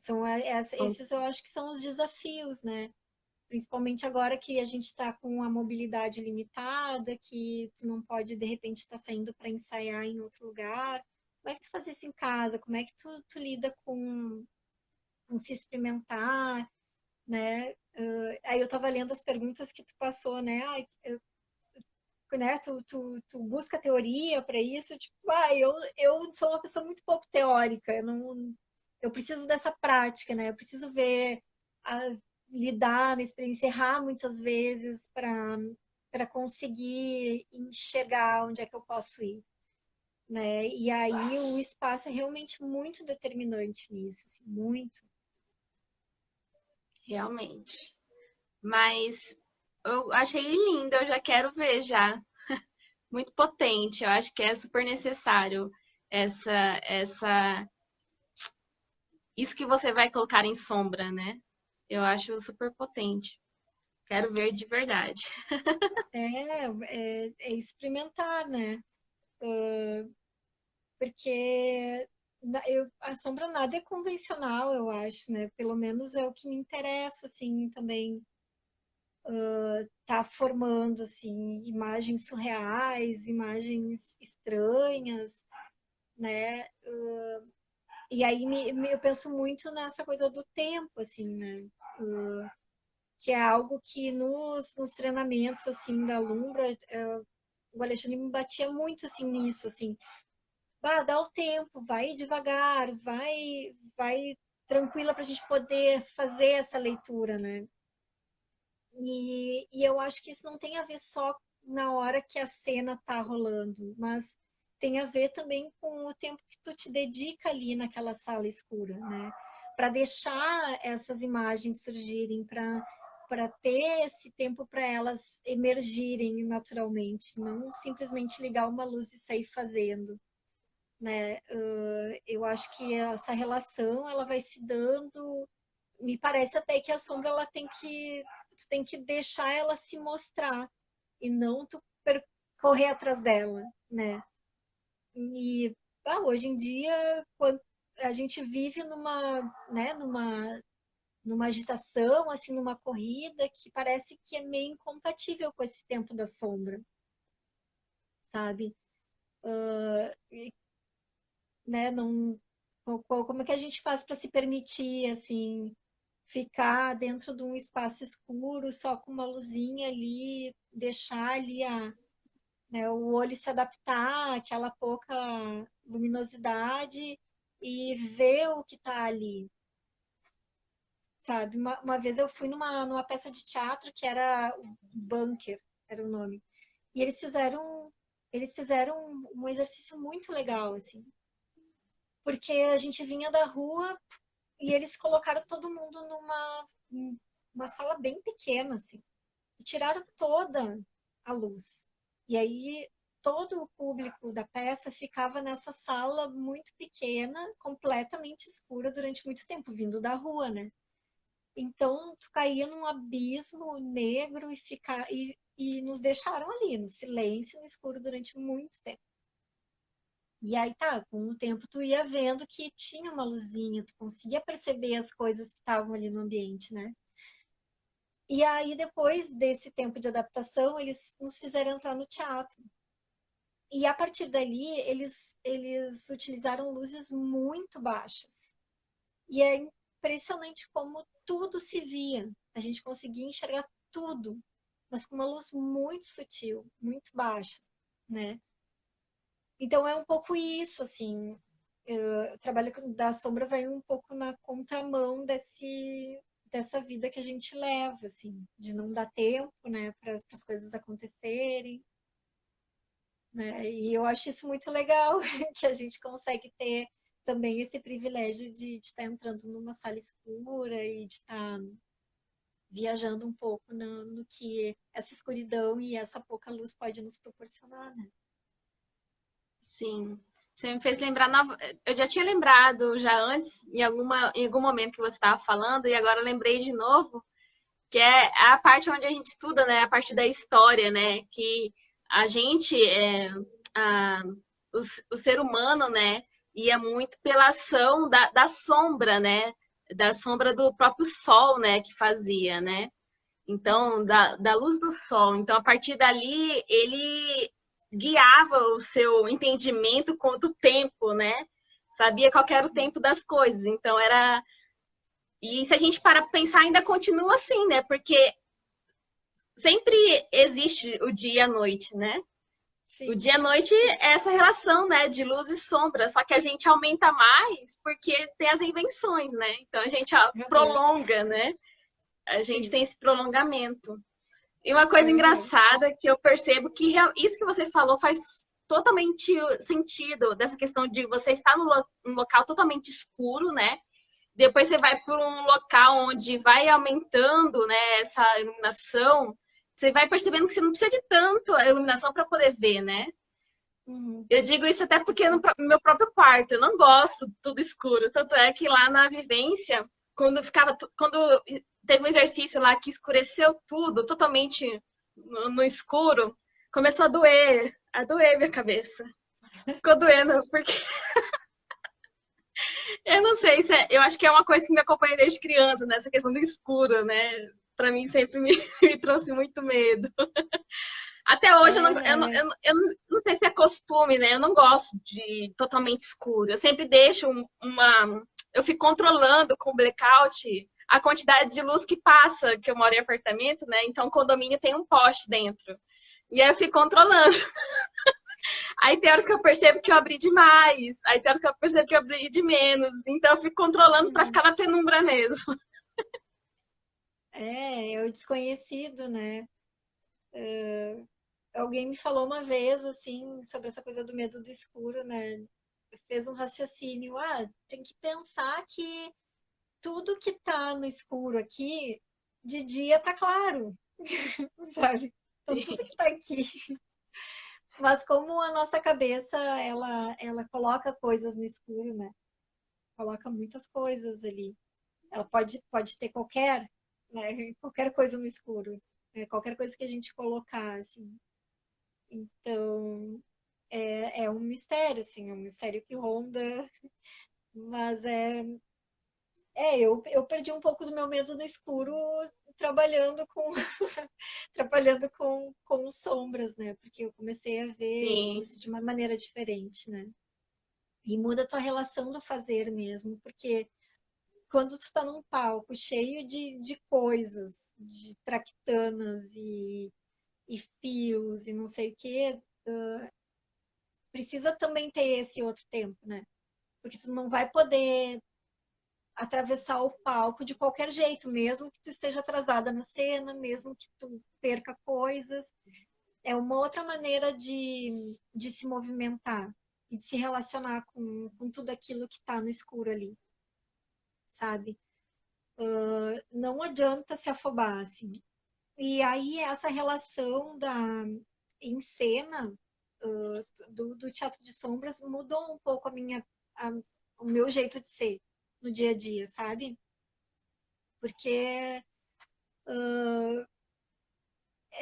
Então, esses eu acho que são os desafios, né? Principalmente agora que a gente está com a mobilidade limitada, que tu não pode, de repente, estar saindo para ensaiar em outro lugar. Como é que tu faz isso em casa? Como é que tu lida com se experimentar, né? Aí eu estava lendo as perguntas que tu passou, né? Né? Tu busca teoria para isso? Tipo, eu sou uma pessoa muito pouco teórica, eu preciso dessa prática, né? Eu preciso ver, a, lidar na experiência, errar muitas vezes para conseguir enxergar onde é que eu posso ir, né? E aí o espaço é realmente muito determinante nisso, assim, muito. Realmente. Mas eu achei lindo, eu já quero ver já. Muito potente, eu acho que é super necessário essa essa isso que você vai colocar em sombra, né? Eu acho super potente. Quero ver de verdade. É experimentar, né? Porque a sombra nada é convencional, eu acho, né? Pelo menos é o que me interessa, assim, também tá formando, assim, imagens surreais, imagens estranhas, né? E aí eu penso muito nessa coisa do tempo, assim, né? Que é algo que nos treinamentos, assim, da Lumbra, o Alexandre me batia muito, assim, nisso, assim, dá o tempo, vai devagar, vai tranquila para a gente poder fazer essa leitura, né? E eu acho que isso não tem a ver só na hora que a cena tá rolando, mas tem a ver também com o tempo que tu te dedica ali naquela sala escura, né? Para deixar essas imagens surgirem, para ter esse tempo para elas emergirem naturalmente, não simplesmente ligar uma luz e sair fazendo. né? Eu acho que essa relação ela vai se dando. Me parece até que a sombra ela tu tem que deixar ela se mostrar e não tu correr atrás dela, né? E hoje em dia, quando a gente vive numa agitação, assim, numa corrida que parece que é meio incompatível com esse tempo da sombra, sabe? E, né, não, como é que a gente faz para se permitir, assim, ficar dentro de um espaço escuro, só com uma luzinha ali, deixar ali né, o olho se adaptar àquela pouca luminosidade e ver o que está ali, sabe? Uma vez eu fui numa peça de teatro que era o Bunker, era o nome. E eles fizeram um exercício muito legal, assim, porque a gente vinha da rua e eles colocaram todo mundo uma sala bem pequena, assim, e tiraram toda a luz. E aí todo o público da peça ficava nessa sala muito pequena, completamente escura durante muito tempo, vindo da rua, né? Então, tu caía num abismo negro e nos deixaram ali, no silêncio, no escuro, durante muito tempo. E aí tá, com o tempo tu ia vendo que tinha uma luzinha, tu conseguia perceber as coisas que estavam ali no ambiente, né? E aí, depois desse tempo de adaptação, eles nos fizeram entrar no teatro. E a partir dali, eles utilizaram luzes muito baixas. E é impressionante como tudo se via. A gente conseguia enxergar tudo, mas com uma luz muito sutil, muito baixa, né? Então é um pouco isso, assim. O trabalho da sombra vai um pouco na contramão dessa vida que a gente leva, assim, de não dar tempo, né, para as coisas acontecerem, né? E eu acho isso muito legal, que a gente consegue ter também esse privilégio de estar entrando numa sala escura e de estar viajando um pouco no que essa escuridão e essa pouca luz pode nos proporcionar, né? Sim. Você me fez lembrar. Eu já tinha lembrado já antes, em algum momento que você estava falando, e agora eu lembrei de novo, que é a parte onde a gente estuda, né? A parte da história, né? Que a gente, a, o ser humano, né? Ia muito pela ação da sombra, né? Da sombra do próprio sol, né? Que fazia, né? Então, da luz do sol. Então, a partir dali, ele guiava o seu entendimento quanto tempo, né? Sabia qual era o tempo das coisas. Então, era. E se a gente para pensar, ainda continua assim, né? Porque sempre existe o dia e a noite, né? O Sim, dia e a noite é essa relação, né, de luz e sombra, só que a gente aumenta mais porque tem as invenções, né? Então a gente uhum, prolonga, né? A gente sim, tem esse prolongamento. E uma coisa uhum, engraçada que eu percebo que isso que você falou faz totalmente sentido, dessa questão de você estar num local totalmente escuro, né? Depois você vai para um local onde vai aumentando, né, essa iluminação, você vai percebendo que você não precisa de tanto a iluminação para poder ver, né? uhum, Eu digo isso até porque sim, no meu próprio quarto eu não gosto de tudo escuro. Tanto é que lá na vivência, quando teve um exercício lá que escureceu tudo, totalmente no escuro, começou a doer minha cabeça. Ficou doendo, porque eu não sei, eu acho que é uma coisa que me acompanha desde criança, né? Essa questão do escuro, né? Pra mim sempre me trouxe muito medo. Até hoje né? eu não sei se é costume, né? Eu não gosto de totalmente escuro. Eu sempre deixo uma. Eu fico controlando com o blackout a quantidade de luz que passa, que eu moro em apartamento, né? Então o condomínio tem um poste dentro. E aí eu fico controlando. Aí tem horas que eu percebo que eu abri demais. Aí tem horas que eu percebo que eu abri de menos. Então eu fico controlando para Uhum. ficar na penumbra mesmo. É o desconhecido, né? Alguém me falou uma vez, assim, sobre essa coisa do medo do escuro, né? Fez um raciocínio. Tem que pensar que tudo que tá no escuro aqui, de dia tá claro, sabe? Então, tudo que tá aqui Mas como a nossa cabeça, ela coloca coisas no escuro, né? Coloca muitas coisas ali. Ela pode ter qualquer coisa no escuro, né? Qualquer coisa que a gente colocar, assim. Então, é um mistério, assim, é um mistério que ronda, mas eu perdi um pouco do meu medo no escuro trabalhando com trabalhando com sombras, né? Porque eu comecei a ver Sim, isso de uma maneira diferente, né? E muda a tua relação do fazer mesmo, porque quando tu tá num palco cheio de coisas, de traquitanas e fios e não sei o quê, precisa também ter esse outro tempo, né? Porque tu não vai poder atravessar o palco de qualquer jeito, mesmo que tu esteja atrasada na cena, mesmo que tu perca coisas. É uma outra maneira de se movimentar e de se relacionar com tudo aquilo que está no escuro ali, sabe? Não adianta se afobar, assim. E aí essa relação em cena do teatro de sombras mudou um pouco a, o meu jeito de ser no dia a dia, sabe? Porque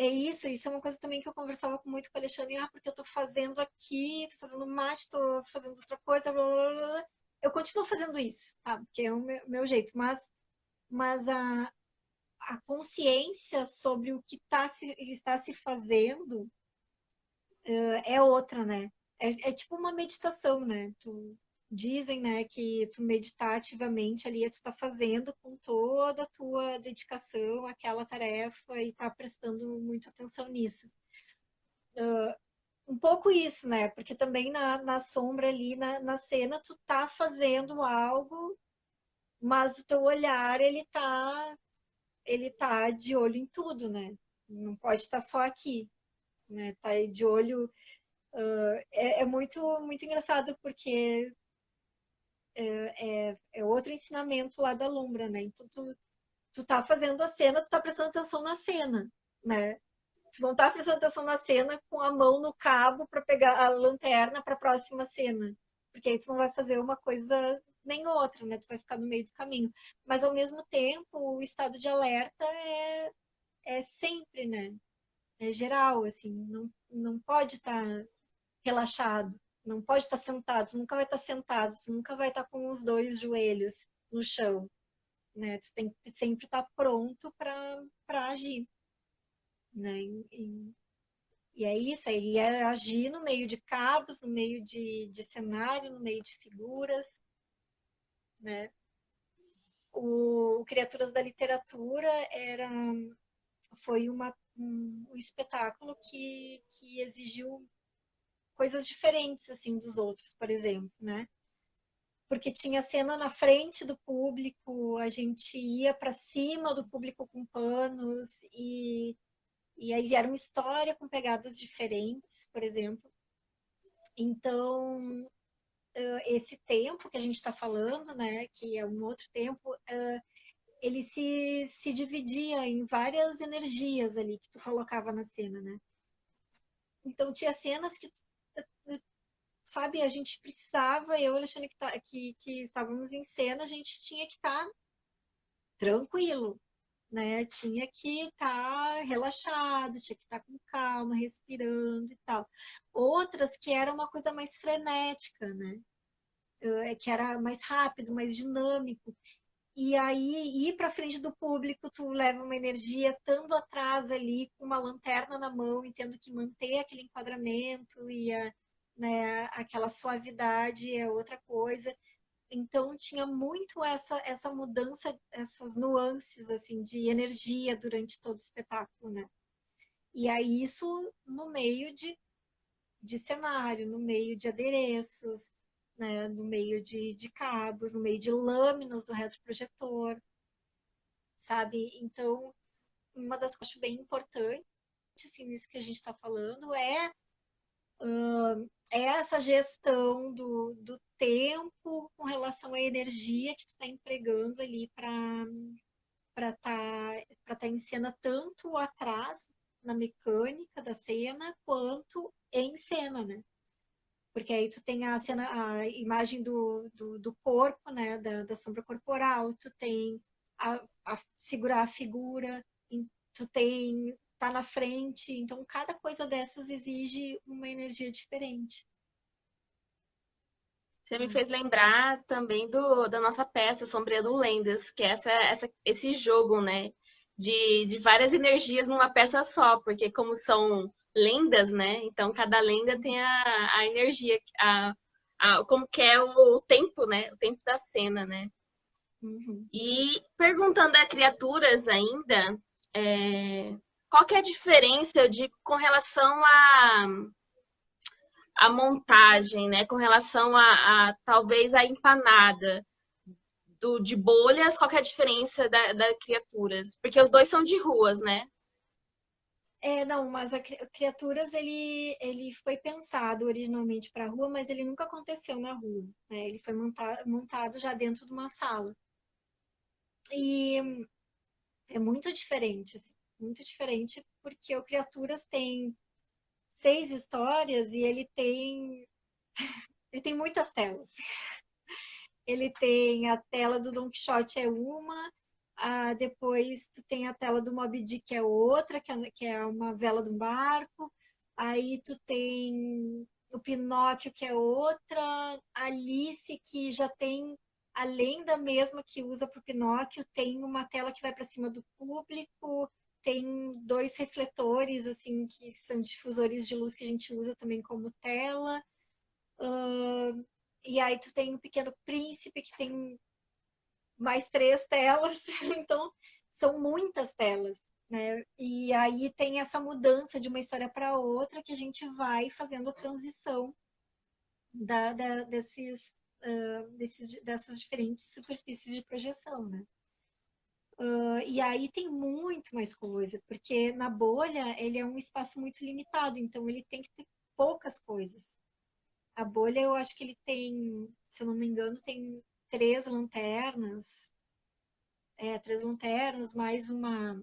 isso é uma coisa também que eu conversava muito com o Alexandre, porque eu tô fazendo aqui, tô fazendo mate, tô fazendo outra coisa, blá, blá, blá. Eu continuo fazendo isso, tá? Porque é o meu jeito, mas a consciência sobre o que está se fazendo é outra, né? É tipo uma meditação, né? Dizem, né, que tu meditar ativamente ali, tu tá fazendo com toda a tua dedicação àquela tarefa e tá prestando muita atenção nisso. Um pouco isso, né? Porque também na sombra ali, na cena, tu tá fazendo algo, mas o teu olhar, ele tá de olho em tudo, né? Não pode estar só aqui, né? Tá aí de olho. É muito engraçado, porque é outro ensinamento lá da Lumbra, né? Então, tu tá fazendo a cena, tu tá prestando atenção na cena, né? Tu não tá prestando atenção na cena com a mão no cabo para pegar a lanterna para a próxima cena. Porque aí tu não vai fazer uma coisa nem outra, né? Tu vai ficar no meio do caminho. Mas ao mesmo tempo, o estado de alerta é sempre, né? É geral, assim, não pode estar relaxado, não pode estar sentado, tu nunca vai estar sentado, tu nunca vai estar com os dois joelhos no chão, né? Tu tem que sempre estar pronto para agir, né? E é isso, aí é agir no meio de cabos, no meio de cenário, no meio de figuras, né? O Criaturas da Literatura foi um espetáculo que exigiu coisas diferentes, assim, dos outros, por exemplo, né? Porque tinha cena na frente do público, a gente ia para cima do público com panos e aí era uma história com pegadas diferentes, por exemplo. Então, esse tempo que a gente está falando, né, que é um outro tempo, ele se dividia em várias energias ali que tu colocava na cena, né? Então tinha cenas que, sabe, a gente precisava, eu e o Alexandre que estávamos em cena, a gente tinha que estar tranquilo, né? Tinha que estar relaxado, tinha que estar com calma, respirando e tal. Outras que era uma coisa mais frenética, né? Que era mais rápido, mais dinâmico. E aí, ir para frente do público, tu leva uma energia, estando atrás ali, com uma lanterna na mão, e tendo que manter aquele enquadramento e né, aquela suavidade é outra coisa. Então, tinha muito essa mudança, essas nuances, assim, de energia durante todo o espetáculo, né? E aí, isso no meio de cenário, no meio de adereços, né, no meio de cabos, no meio de lâminas do retroprojetor, sabe? Então, uma das coisas que eu acho bem importante, assim, nisso que a gente está falando, é essa gestão do tempo com relação à energia que tu está empregando ali para estar em cena tanto atrás, na mecânica da cena, quanto em cena, né? Porque aí tu tem a cena, a imagem do corpo, né? Da sombra corporal, tu tem segurar a figura, tu tem tá na frente, então cada coisa dessas exige uma energia diferente. Você me fez lembrar também da nossa peça Sombreando Lendas, que é esse jogo, né? De várias energias numa peça só, porque como são lendas, né? Então cada lenda tem a energia, como que é o tempo, né? O tempo da cena, né? Uhum. E perguntando a criaturas ainda, qual que é a diferença com relação a montagem, né? Com relação talvez a empanada de bolhas, qual que é a diferença da criaturas? Porque os dois são de ruas, né? Não, mas Criaturas ele foi pensado originalmente para a rua, mas ele nunca aconteceu na rua, né? Ele foi montado já dentro de uma sala. E é muito diferente, porque o Criaturas tem 6 histórias e ele tem muitas telas. Ele tem a tela do Don Quixote é uma, depois tu tem a tela do Moby Dick é outra, que é uma vela de um barco, aí tu tem o Pinóquio que é outra, a Alice que já tem, além da mesma que usa para o Pinóquio, tem uma tela que vai para cima do público, tem 2 refletores, assim, que são difusores de luz que a gente usa também como tela. E aí tu tem o Pequeno Príncipe, que tem mais 3 telas. Então, são muitas telas, né? E aí tem essa mudança de uma história para outra que a gente vai fazendo a transição dessas diferentes superfícies de projeção, né? E aí tem muito mais coisa, porque na bolha ele é um espaço muito limitado, então ele tem que ter poucas coisas. A bolha, eu acho que ele tem, se eu não me engano, tem 3 lanternas. 3 lanternas, mais uma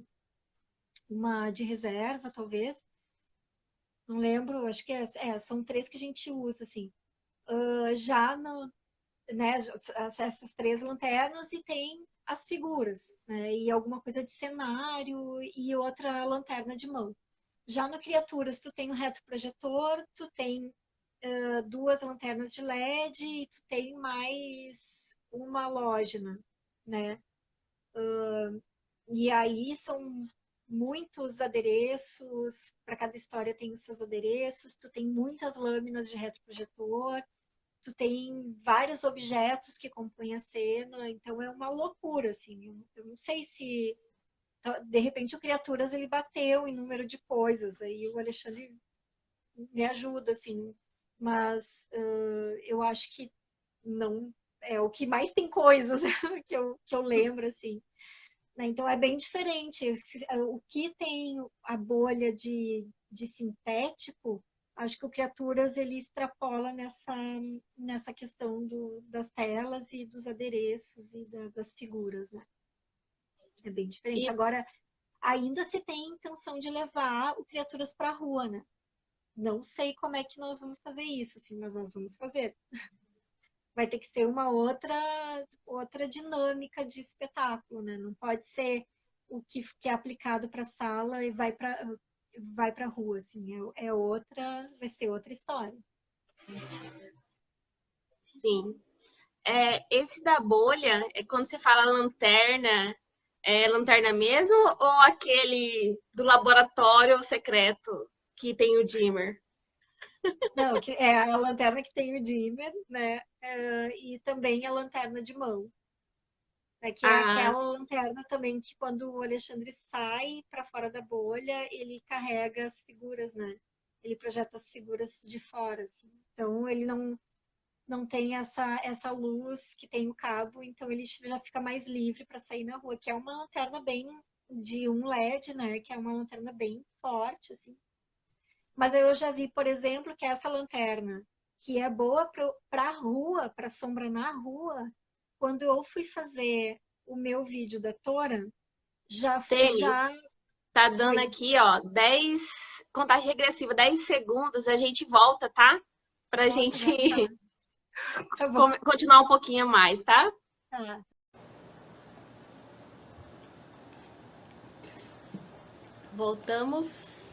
de reserva, talvez. Não lembro, acho que são 3 que a gente usa, assim. Já no, né, essas 3 lanternas e tem as figuras, né, e alguma coisa de cenário e outra lanterna de mão. Já no Criaturas, tu tem um retroprojetor, tu tem 2 lanternas de LED e tu tem mais uma lógina, né? E aí são muitos adereços, para cada história tem os seus adereços, tu tem muitas lâminas de retroprojetor, tu tem vários objetos que compõem a cena, então é uma loucura, assim. Eu não sei se, de repente, o Criaturas ele bateu em número de coisas, aí o Alexandre me ajuda, assim, mas eu acho que não é o que mais tem coisas que eu lembro, assim. Né? Então é bem diferente. O que tem a bolha de sintético, acho que o Criaturas ele extrapola nessa questão das telas e dos adereços e das figuras, né? É bem diferente. E, Agora, ainda se tem intenção de levar o Criaturas para a rua, né? Não sei como é que nós vamos fazer isso, assim, mas nós vamos fazer. Vai ter que ser uma outra dinâmica de espetáculo, né? Não pode ser o que é aplicado para a sala e vai para a rua, assim, vai ser outra história. sim. Esse da bolha, quando você fala lanterna, é lanterna mesmo ou aquele do laboratório secreto que tem o dimmer? Não, que é a lanterna que tem o dimmer, né? E também a lanterna de mão, né? Que é Ah, aquela lanterna também que quando o Alexandre sai para fora da bolha, ele carrega as figuras, né? Ele projeta as figuras de fora, assim. Então ele não tem essa luz que tem o cabo, então ele já fica mais livre para sair na rua, que é uma lanterna bem de um LED, né? Que é uma lanterna bem forte, assim. Mas eu já vi, por exemplo, que essa lanterna, que é boa para a rua, para sombra na rua, quando eu fui fazer o meu vídeo da Tora, já, tênis. já Tá dando Oi. aqui, ó, 10, contagem regressiva, 10 segundos, a gente volta, tá? Pra Nossa, gente já tá. Tá bom. continuar um pouquinho mais, tá? Tá. Voltamos.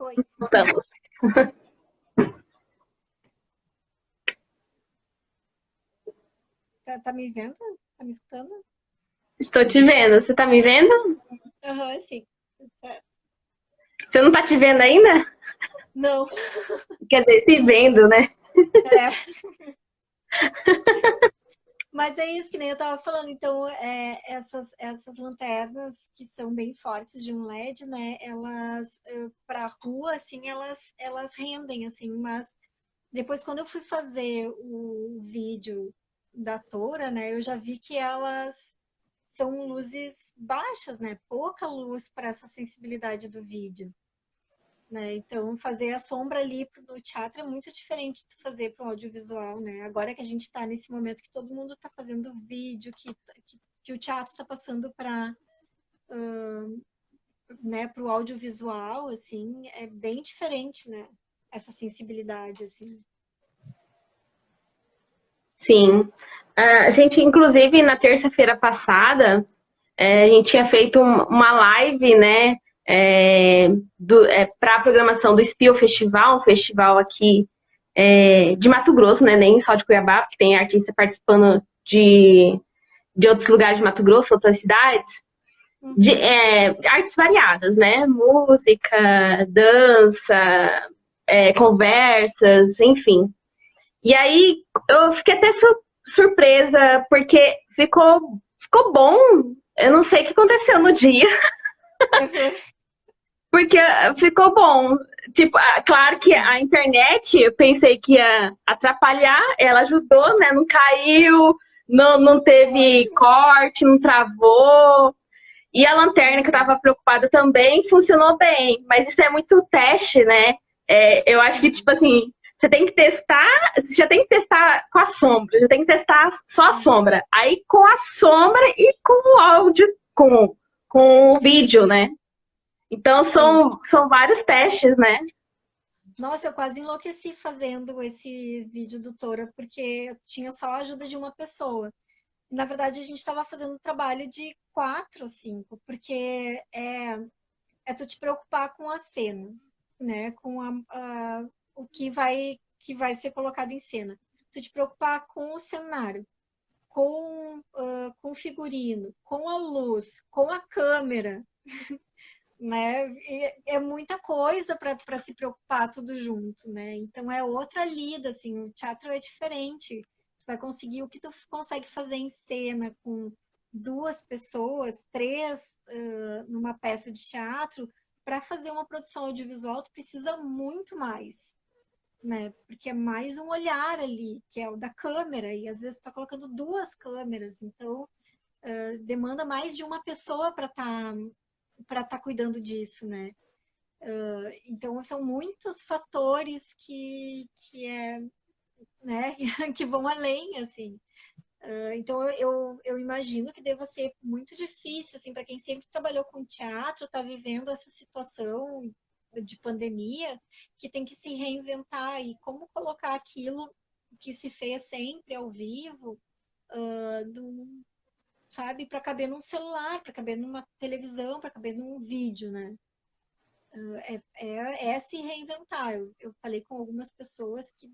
Oi. Voltamos. Tá me vendo? Tá me escutando? Estou te vendo. Você tá me vendo? Aham, sim. Tudo certo. Você não tá te vendo ainda? Não. Quer dizer, se vendo, né? É. Mas é isso que nem eu tava falando. Então, essas lanternas que são bem fortes de um LED, né? Elas, para rua, assim, elas rendem, assim. Mas depois, quando eu fui fazer o vídeo da Tora, né? Eu já vi que elas são luzes baixas, né? Pouca luz para essa sensibilidade do vídeo. Né? Então, fazer a sombra ali no teatro é muito diferente de fazer para o audiovisual, né? Agora que a gente está nesse momento que todo mundo está fazendo vídeo, que o teatro está passando para, né, para o audiovisual, assim, é bem diferente, né? Essa sensibilidade, assim. Sim. A gente, inclusive, na terça-feira passada, a gente tinha feito uma live, né, para a programação do Spiel Festival, um festival aqui de Mato Grosso, né, nem só de Cuiabá, porque tem artista participando de outros lugares de Mato Grosso, outras cidades, de Uhum. artes variadas, né, música, dança, conversas, enfim. E aí eu fiquei até surpresa, porque ficou bom. Eu não sei o que aconteceu no dia, Uhum. porque ficou bom. Tipo, claro que a internet, eu pensei que ia atrapalhar, ela ajudou, né? Não caiu, não teve Ótimo. corte, não travou. E a lanterna, que eu tava preocupada também, funcionou bem. Mas isso é muito teste, né? Eu acho que, Sim. tipo assim, você tem que testar, você já tem que testar com a sombra, já tem que testar só a sombra. Aí com a sombra e com o áudio, com o vídeo, Isso. né? Então Sim. são vários testes, né? Nossa, eu quase enlouqueci fazendo esse vídeo do Tora, porque eu tinha só a ajuda de uma pessoa. Na verdade, a gente estava fazendo um trabalho de 4 ou 5, porque é tu te preocupar com a cena, né? Com o que vai ser colocado em cena. Tu te preocupar com o cenário, com o figurino, com a luz, com a câmera, né? E é muita coisa para se preocupar tudo junto, né? Então é outra lida, assim, o teatro é diferente. Tu vai conseguir o que tu consegue fazer em cena com duas pessoas, três, numa peça de teatro, para fazer uma produção audiovisual, tu precisa muito mais, né? Porque é mais um olhar ali, que é o da câmera, e às vezes tu tá colocando duas câmeras, então demanda mais de uma pessoa para estar estar cuidando disso, né? Então, são muitos fatores né, que vão além, assim. Então, eu imagino que deva ser muito difícil, assim, para quem sempre trabalhou com teatro, tá vivendo essa situação de pandemia, que tem que se reinventar e como colocar aquilo que se fez sempre ao vivo, sabe, para caber num celular, para caber numa televisão, para caber num vídeo, né? É se reinventar. Eu falei com algumas pessoas que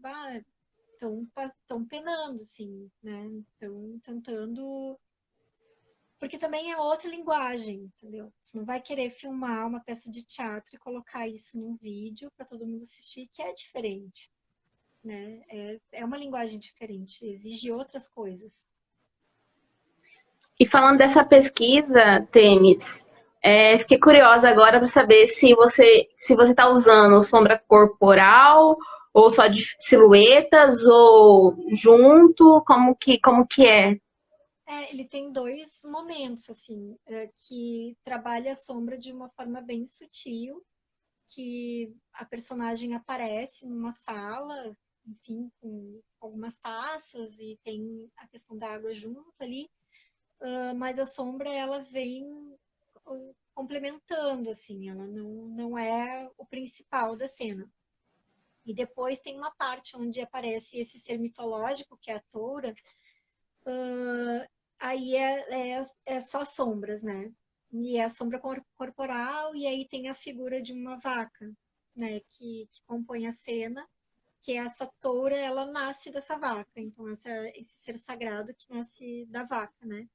estão penando, assim, né? Estão tentando. Porque também é outra linguagem, entendeu? Você não vai querer filmar uma peça de teatro e colocar isso num vídeo para todo mundo assistir, que é diferente, né? É uma linguagem diferente, exige outras coisas. E falando dessa pesquisa, Temis, fiquei curiosa agora para saber se você está usando sombra corporal ou só de silhuetas ou junto, como que é? Ele tem dois momentos, assim, que trabalha a sombra de uma forma bem sutil, que a personagem aparece numa sala, enfim, com algumas taças e tem a questão da água junto ali, mas a sombra ela vem complementando, assim, ela não é o principal da cena. E depois tem uma parte onde aparece esse ser mitológico, que é a toura, aí é só sombras, né? E é a sombra corporal, e aí tem a figura de uma vaca, né? Que compõe a cena, que é essa toura, ela nasce dessa vaca. Então, esse ser sagrado que nasce da vaca, né?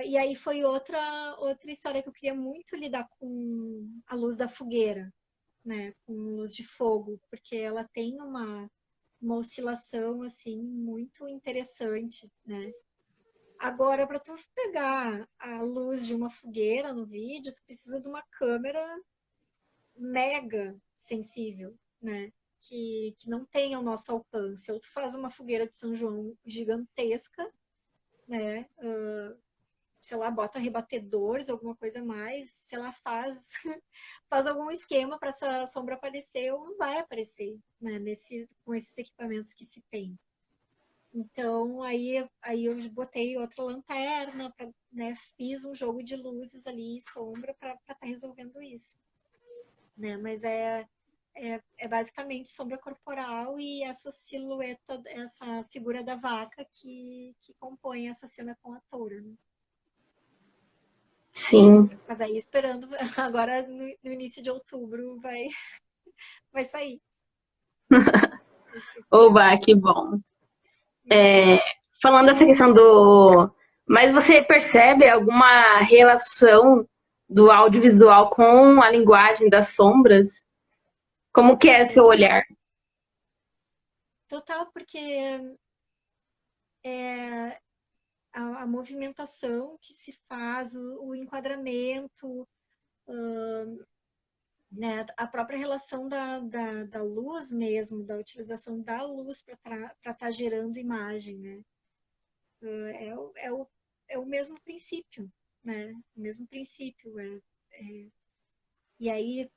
E aí foi outra história que eu queria muito lidar com a luz da fogueira, né? Com luz de fogo, porque ela tem uma oscilação, assim, muito interessante, né? Agora, para tu pegar a luz de uma fogueira no vídeo, tu precisa de uma câmera mega sensível, né? Que não tem ao nosso alcance. Ou tu faz uma fogueira de São João gigantesca, né? Sei lá, bota rebatedores, alguma coisa mais, sei lá, faz algum esquema para essa sombra aparecer ou não vai aparecer, né? Com esses equipamentos que se tem. Então, aí eu botei outra lanterna, né, fiz um jogo de luzes ali e sombra para estar resolvendo isso. Né? Mas é basicamente sombra corporal e essa silhueta, essa figura da vaca que compõe essa cena com a toura. Né? Sim. Mas aí esperando, agora no início de outubro vai sair. Oba, que bom. Falando dessa questão do. Mas você percebe alguma relação do audiovisual com a linguagem das sombras? Como que é o seu Total, olhar? total, porque é, a movimentação que se faz, o enquadramento, né, a própria relação da luz mesmo, da utilização da luz para estar gerando imagem, né? É, é o mesmo princípio, né? O mesmo princípio. E aí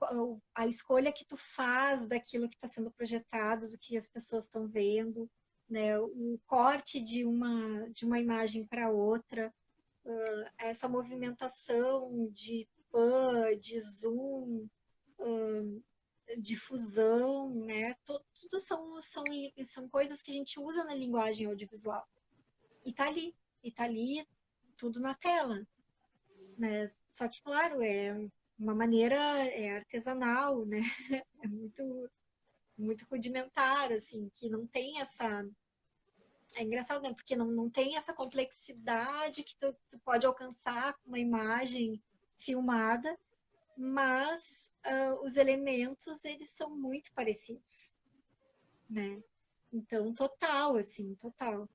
a escolha que tu faz daquilo que está sendo projetado, do que as pessoas estão vendo, né? O corte de uma imagem para outra, essa movimentação de pan, de zoom, difusão, né? Tudo são coisas que a gente usa na linguagem audiovisual. E tá ali tudo na tela, né? Só que, claro, é uma maneira artesanal, né? É muito rudimentar, assim, que não tem essa... É engraçado, né? Porque não tem essa complexidade que tu pode alcançar com uma imagem filmada, mas os elementos, eles são muito parecidos, né? Então, total, assim, total.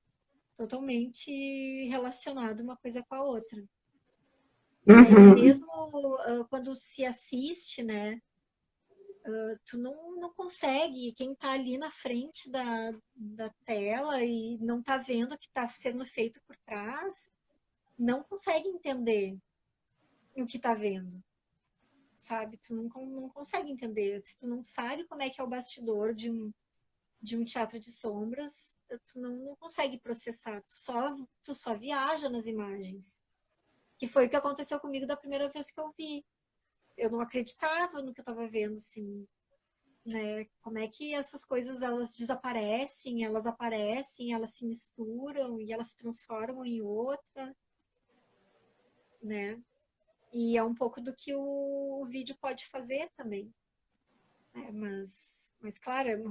Totalmente relacionado uma coisa com a outra. E aí, Uhum. mesmo quando se assiste, né? Tu não consegue, quem tá ali na frente da tela e não tá vendo o que tá sendo feito por trás, não consegue entender. o que tá vendo, sabe? Tu não consegue entender. Se tu não sabe como é que é o bastidor de um teatro de sombras, tu não consegue processar. Tu só viaja nas imagens. Que foi o que aconteceu comigo da primeira vez que eu vi. Eu não acreditava no que eu estava vendo, assim, né? Como é que essas coisas, elas desaparecem, elas aparecem, elas se misturam e elas se transformam em outra, né? E é um pouco do que o vídeo pode fazer também, né? Mas claro,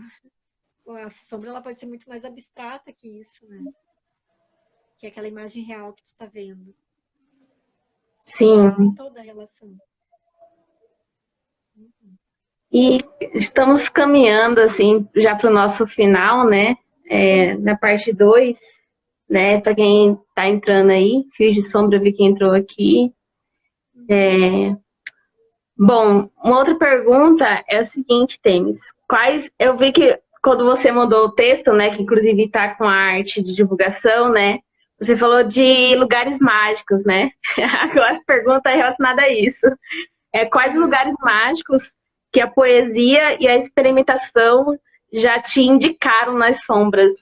a sombra ela pode ser muito mais abstrata que isso, né? Que é aquela imagem real que tu tá vendo. Então tem Sim. toda a relação. E estamos caminhando, assim, já para o nosso final, né? Na parte 2, né? Para quem está entrando aí, Fios de Sombra, eu vi que entrou aqui. Bom, uma outra pergunta é o seguinte, Temis. Eu vi que quando você mandou o texto, né? Que inclusive está com a arte de divulgação, né? Você falou de lugares mágicos, né? Agora a pergunta é relacionada a isso. Quais lugares mágicos que a poesia e a experimentação já te indicaram nas sombras?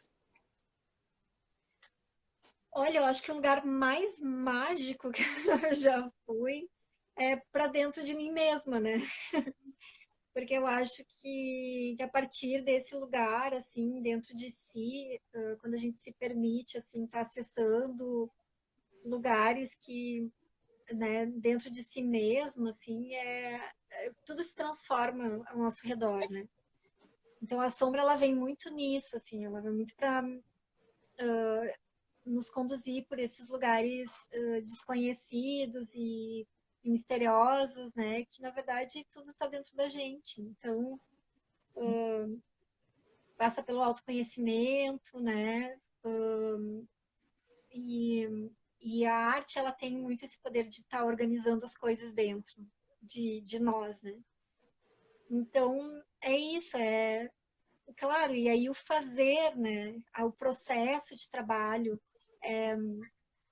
Olha, eu acho que o lugar mais mágico que eu já fui é para dentro de mim mesma, né? Porque eu acho que a partir desse lugar, assim, dentro de si, quando a gente se permite, assim, estar acessando lugares que, né, dentro de si mesmo, assim, tudo se transforma ao nosso redor, né? Então a sombra, ela vem muito nisso, assim, ela vem muito para nos conduzir por esses lugares desconhecidos e misteriosos, né? Que na verdade tudo está dentro da gente. Então passa pelo autoconhecimento, né? E, e a arte ela tem muito esse poder de estar organizando as coisas dentro de nós, né? Então é isso, claro. E aí o fazer, né? O processo de trabalho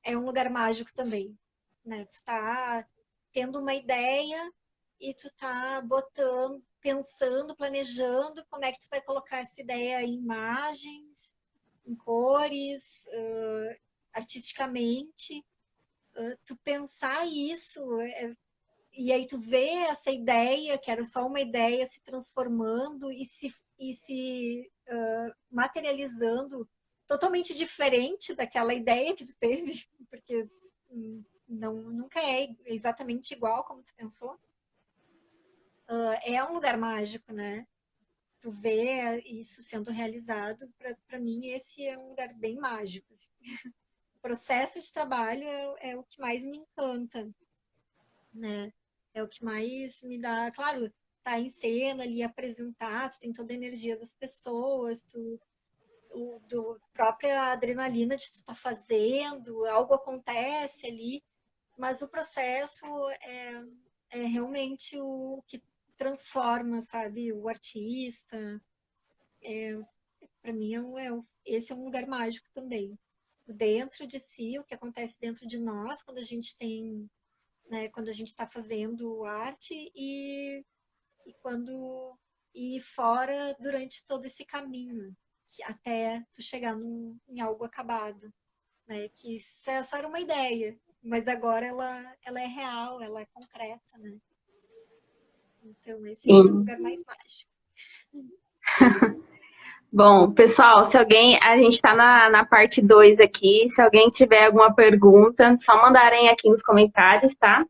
é um lugar mágico também, né? Tu tá tendo uma ideia e tu tá botando, pensando, planejando como é que tu vai colocar essa ideia em imagens, em cores, artisticamente. Tu pensar isso, e aí tu vê essa ideia, que era só uma ideia, se transformando e se materializando totalmente diferente daquela ideia que tu teve, porque nunca é exatamente igual como tu pensou. É um lugar mágico, né? Tu vê isso sendo realizado, para mim esse é um lugar bem mágico, assim. O processo de trabalho é o que mais me encanta, né? É o que mais me dá, claro, tá em cena ali, apresentar, tu tem toda a energia das pessoas, do própria adrenalina de tu estar fazendo, algo acontece ali, mas o processo é realmente o que transforma, sabe, o artista. Para mim, esse é um lugar mágico também. Dentro de si, o que acontece dentro de nós, quando a gente tem, né, quando a gente está fazendo arte quando e fora durante todo esse caminho até tu chegar em algo acabado, né? Que só era uma ideia, mas agora ela é real, ela é concreta, né? Então esse é o Sim. lugar mais mágico. Bom, pessoal, se alguém. A gente está na parte 2 aqui. Se alguém tiver alguma pergunta, só mandarem aqui nos comentários, tá?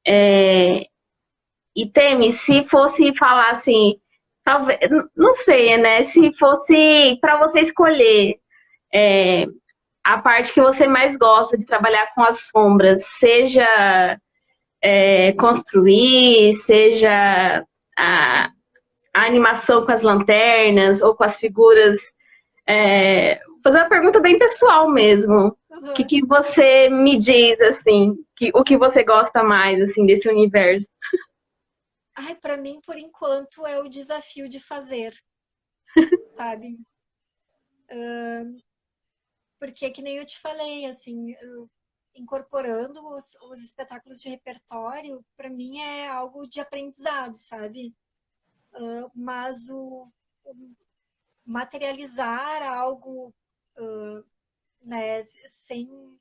E Temi, se fosse falar assim, talvez, não sei, né? Se fosse para você escolher a parte que você mais gosta de trabalhar com as sombras, seja construir, seja a, a animação com as lanternas ou com as figuras. Fazer uma pergunta bem pessoal mesmo. O Uhum. que você me diz, assim, o que você gosta mais, assim, desse universo? Ai, para mim, por enquanto, é o desafio de fazer, sabe? Porque, que nem eu te falei, assim, incorporando os espetáculos de repertório, para mim é algo de aprendizado, sabe? Mas o materializar algo, né, sem,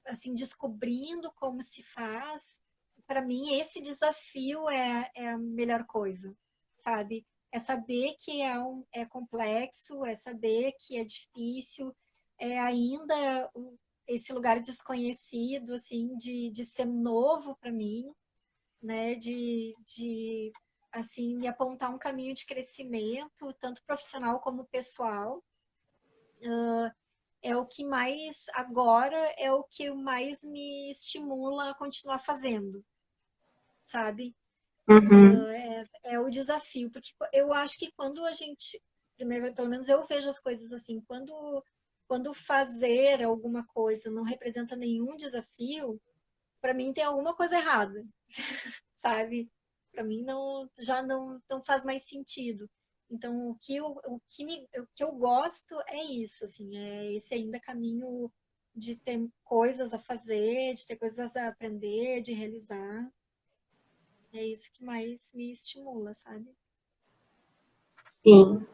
assim, descobrindo como se faz, para mim esse desafio é a melhor coisa, sabe? É saber que é complexo, é saber que é difícil, é ainda esse lugar desconhecido, assim, de ser novo para mim, né? De assim, me apontar um caminho de crescimento, tanto profissional como pessoal. É o que mais, agora, é o que mais me estimula a continuar fazendo, sabe? Uhum. É o desafio, porque eu acho que quando a gente, primeiro, pelo menos eu vejo as coisas assim, quando fazer alguma coisa não representa nenhum desafio, para mim tem alguma coisa errada, sabe? Para mim já não faz mais sentido. Então, o que eu gosto é isso, assim, é esse ainda caminho de ter coisas a fazer, de ter coisas a aprender, de realizar. É isso que mais me estimula, sabe? Sim.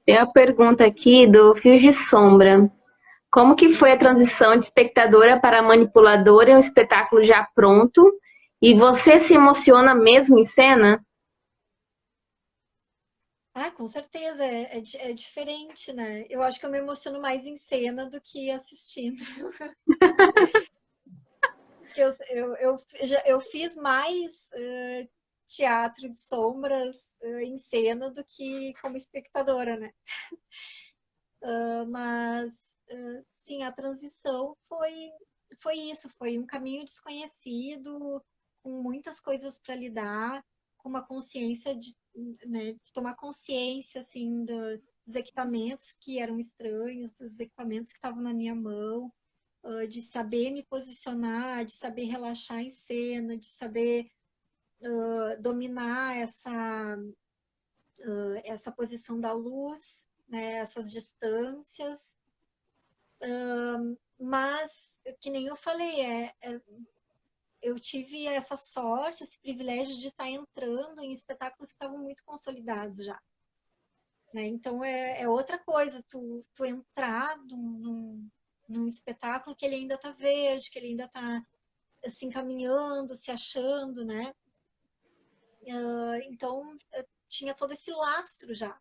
Tem uma pergunta aqui do Fios de Sombra. Como que foi a transição de espectadora para manipuladora em um espetáculo já pronto? E você se emociona mesmo em cena? Ah, com certeza, é diferente, né? Eu acho que eu me emociono mais em cena do que assistindo. Porque eu fiz mais teatro de sombras em cena do que como espectadora, né? Mas, sim, a transição foi isso, foi um caminho desconhecido, com muitas coisas para lidar, com uma consciência né, de tomar consciência, assim, dos equipamentos que eram estranhos, dos equipamentos que estavam na minha mão, de saber me posicionar, de saber relaxar em cena, de saber dominar essa posição da luz, né, essas distâncias. Mas, que nem eu falei, eu tive essa sorte, esse privilégio de estar entrando em espetáculos que estavam muito consolidados já. Né? Então, é outra coisa, tu entrar num espetáculo que ele ainda está verde, que ele ainda está se encaminhando, se achando, né? Então, tinha todo esse lastro já.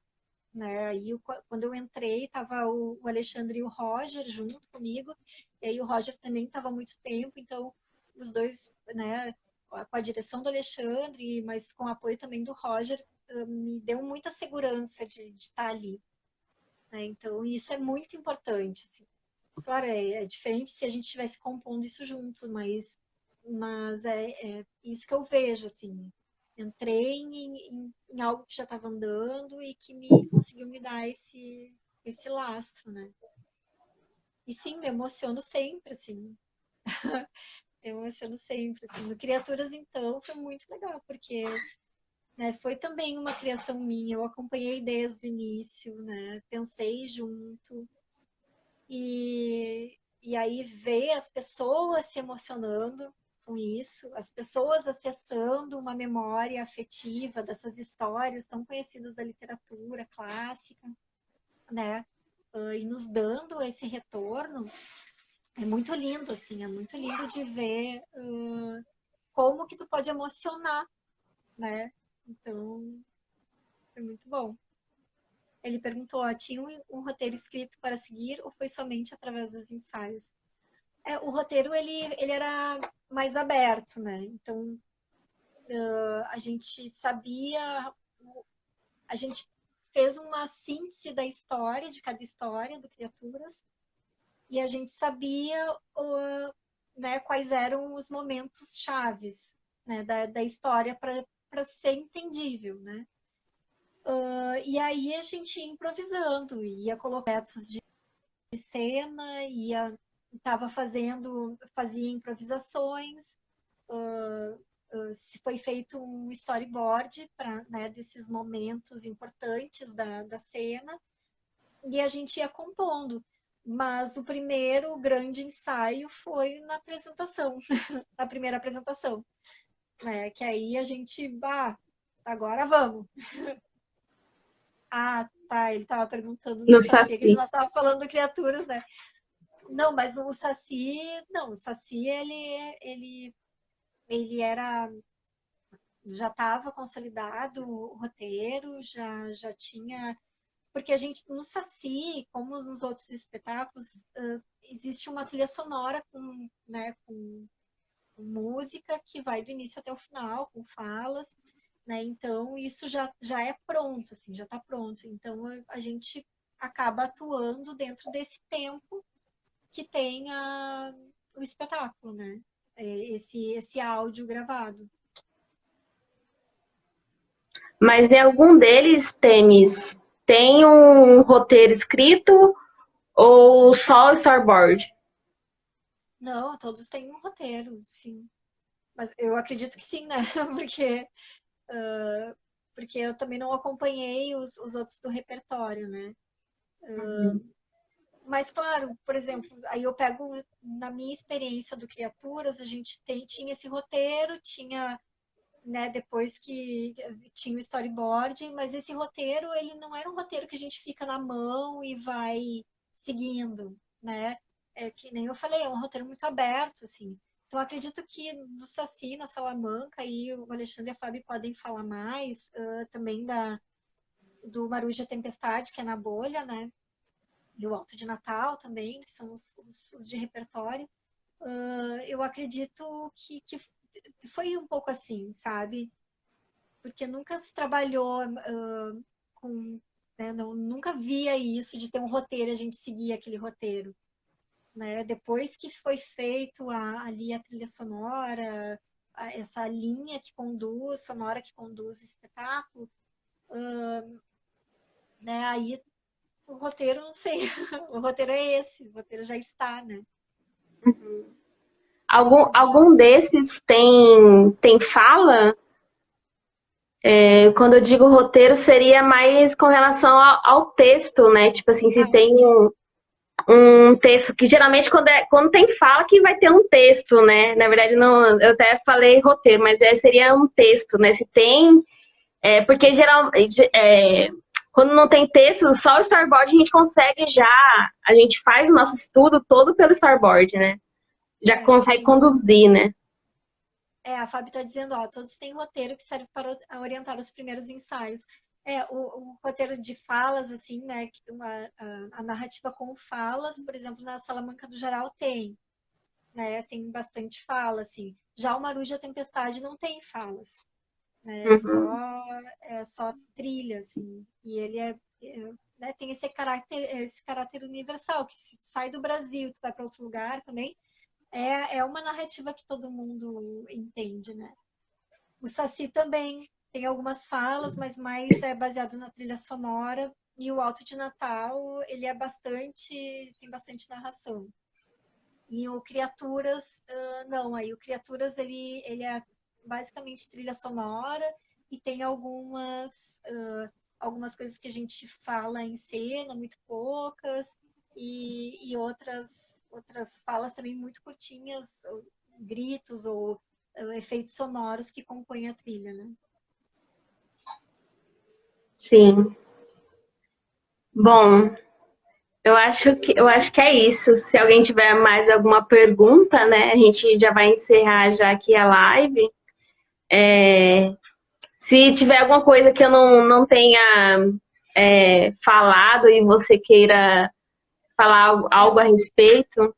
Né? Aí, quando eu entrei, estava o Alexandre e o Roger junto comigo, e aí o Roger também estava há muito tempo, então os dois, né, com a direção do Alexandre, mas com o apoio também do Roger, me deu muita segurança de estar ali. Né? Então, isso é muito importante. Assim. Claro, é diferente se a gente estivesse compondo isso juntos, mas é isso que eu vejo, assim. Entrei em algo que já estava andando e que me conseguiu me dar esse lastro, né? E sim, me emociono sempre, assim. Me emociono sempre, assim. No Criaturas, então, foi muito legal, porque né, foi também uma criação minha. Eu acompanhei desde o início, né? Pensei junto. E aí ver as pessoas se emocionando com isso, as pessoas acessando uma memória afetiva dessas histórias tão conhecidas da literatura clássica, né? E nos dando esse retorno, é muito lindo, assim, é muito lindo de ver como que tu pode emocionar, né? Então, foi muito bom. Ele perguntou, ó, tinha um roteiro escrito para seguir ou foi somente através dos ensaios? O roteiro ele era mais aberto, né? Então a gente sabia, a gente fez uma síntese da história, de cada história do Criaturas, e a gente sabia né, quais eram os momentos chaves né, da história para ser entendível, né? E aí a gente ia improvisando, ia colocar de cena, fazia improvisações, se foi feito um storyboard né, desses momentos importantes da cena, e a gente ia compondo. Mas o primeiro grande ensaio foi na apresentação, na primeira apresentação, né? Que aí a gente, agora vamos. Ah, tá, ele estava perguntando do No Saci, que a gente Saci. nós estava falando criaturas, né? Não, mas o Saci, não, o Saci, ele era, já estava consolidado o roteiro, já tinha, porque a gente, no Saci, como nos outros espetáculos, existe uma trilha sonora com, né, com música que vai do início até o final, com falas, né? Então, isso já é pronto, assim, já está pronto. Então, a gente acaba atuando dentro desse tempo que tem o espetáculo, né? Esse áudio gravado. Mas em algum deles, Temis, tem um roteiro escrito ou só o storyboard? Não, todos têm um roteiro, sim. Mas eu acredito que sim, né? Porque, uh, porque eu também não acompanhei os outros do repertório, né? Mas, claro, por exemplo, aí eu pego na minha experiência do Criaturas, a gente tinha esse roteiro, tinha, né, depois que tinha o storyboard, mas esse roteiro, ele não era um roteiro que a gente fica na mão e vai seguindo, né? É que nem eu falei, é um roteiro muito aberto, assim. Então, acredito que do Saci, na Salamanca, e o Alexandre e a Fábio podem falar mais, também do Maruja Tempestade, que é na bolha, né? E o Alto de Natal também, que são os de repertório. Eu acredito que foi um pouco assim, sabe? Porque nunca se trabalhou com. Né, não, nunca via isso de ter um roteiro, a gente seguia aquele roteiro. Né? Depois que foi feito ali a trilha sonora, essa linha que conduz, sonora que conduz o espetáculo, né? Aí o roteiro, não sei, o roteiro é esse, o roteiro já está, né? Algum desses tem fala? Quando eu digo roteiro, seria mais com relação ao texto, né? Tipo assim, se Ah, tem sim. um texto, que geralmente quando tem fala que vai ter um texto, né? Na verdade, não, eu até falei roteiro, mas seria um texto, né? Se tem. Porque quando não tem texto, só o storyboard a gente consegue já. A gente faz o nosso estudo todo pelo storyboard, né? Já consegue Sim. conduzir, né? A Fábio está dizendo, ó, todos têm roteiro que serve para orientar os primeiros ensaios. O roteiro de falas, assim, né, a narrativa com falas, por exemplo, na Salamanca do Geral tem, né, tem bastante fala, assim. Já o Maruja Tempestade não tem falas, né, Uhum. é só trilha, assim, e ele né, tem esse caráter universal, que se tu sai do Brasil, tu vai para outro lugar também, é uma narrativa que todo mundo entende, né? O Saci também tem algumas falas, mas mais é baseado na trilha sonora. E o Alto de Natal, ele tem bastante narração. E o Criaturas, não, aí o Criaturas, ele é basicamente trilha sonora e tem algumas coisas que a gente fala em cena, muito poucas, e outras falas também muito curtinhas, gritos ou efeitos sonoros que compõem a trilha, né? Sim. Bom, eu acho que é isso. Se alguém tiver mais alguma pergunta, né, a gente já vai encerrar já aqui a live. Se tiver alguma coisa que eu não tenha falado e você queira falar É, algo a respeito,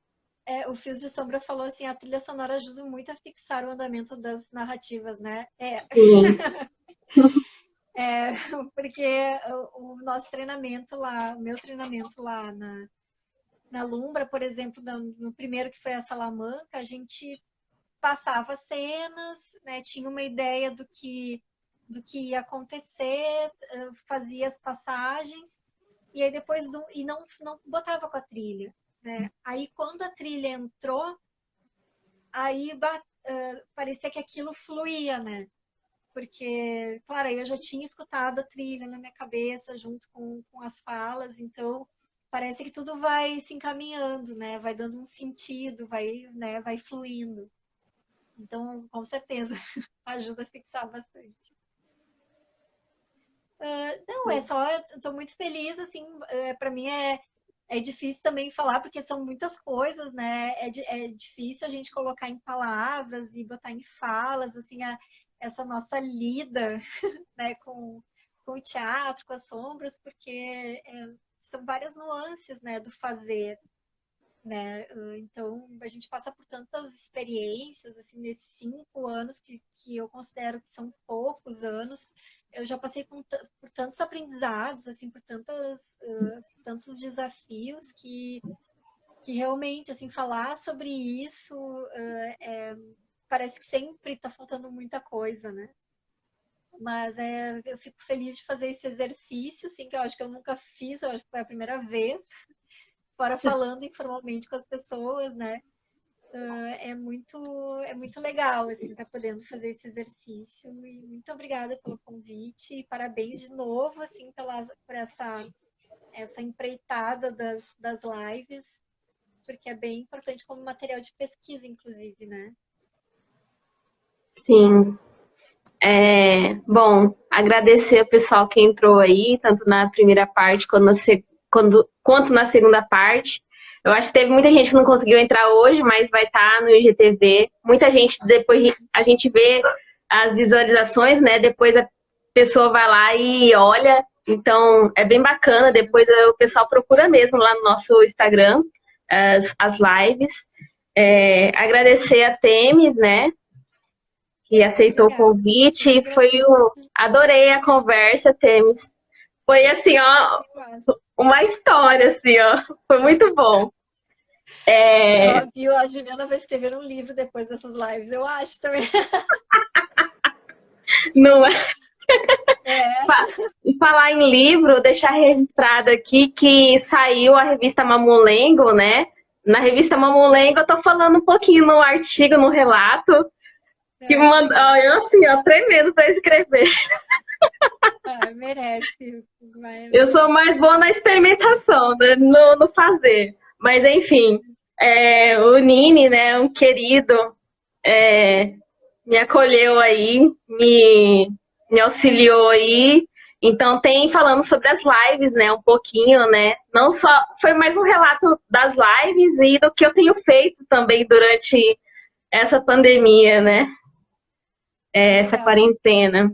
o Fios de Sombra falou assim, a trilha sonora ajuda muito a fixar o andamento das narrativas, né? sim. Porque o nosso treinamento lá, o meu treinamento lá na Lumbra, por exemplo, no primeiro que foi a Salamanca, a gente passava cenas, né, tinha uma ideia do que ia acontecer, fazia as passagens, e aí depois e não botava com a trilha. Né? Aí quando a trilha entrou, aí parecia que aquilo fluía, né? Porque, claro, eu já tinha escutado a trilha na minha cabeça junto com as falas, então parece que tudo vai se encaminhando, né? Vai dando um sentido, vai, né, vai fluindo. Então, com certeza, ajuda a fixar bastante. Não, é só, eu tô muito feliz, assim, para mim é difícil também falar, porque são muitas coisas, né? É difícil a gente colocar em palavras e botar em falas, assim, essa nossa lida, né, com o teatro, com as sombras, porque são várias nuances, né, do fazer, né? Então, a gente passa por tantas experiências, assim, nesses 5 anos que eu considero que são poucos anos, eu já passei por tantos aprendizados, assim, por tantos desafios que realmente, assim, falar sobre isso parece que sempre está faltando muita coisa, né? Mas eu fico feliz de fazer esse exercício, assim, que eu acho que eu nunca fiz, eu acho que foi a primeira vez, fora falando informalmente com as pessoas, né? É muito legal, assim, estar podendo fazer esse exercício. E muito obrigada pelo convite e parabéns de novo, assim, por essa empreitada das lives, porque é bem importante como material de pesquisa, inclusive, né? Sim. Bom, agradecer ao pessoal que entrou aí, tanto na primeira parte quanto na segunda parte. Eu acho que teve muita gente que não conseguiu entrar hoje, mas vai estar no IGTV. Muita gente, depois a gente vê as visualizações, né? Depois a pessoa vai lá e olha. Então, é bem bacana. Depois o pessoal procura mesmo lá no nosso Instagram as lives. Agradecer a Temis, né? Que aceitou o Obrigada. convite. Adorei a conversa, Temis. Foi assim, ó, uma história, assim, ó. Foi muito bom. Viu? A Juliana vai escrever um livro depois dessas lives, eu acho também. Não é? É. E falar em livro, deixar registrado aqui que saiu a revista Mamulengo, né? Na revista Mamulengo eu tô falando um pouquinho no artigo, no relato, que manda, eu assim, ó, tremendo para escrever. Merece. Eu sou mais boa na experimentação, né? No fazer. Mas, enfim, o Nini, né, um querido, me acolheu aí, me auxiliou aí. Então, tem falando sobre as lives, né, um pouquinho, né? Não só, foi mais um relato das lives e do que eu tenho feito também durante essa pandemia, né? Essa quarentena.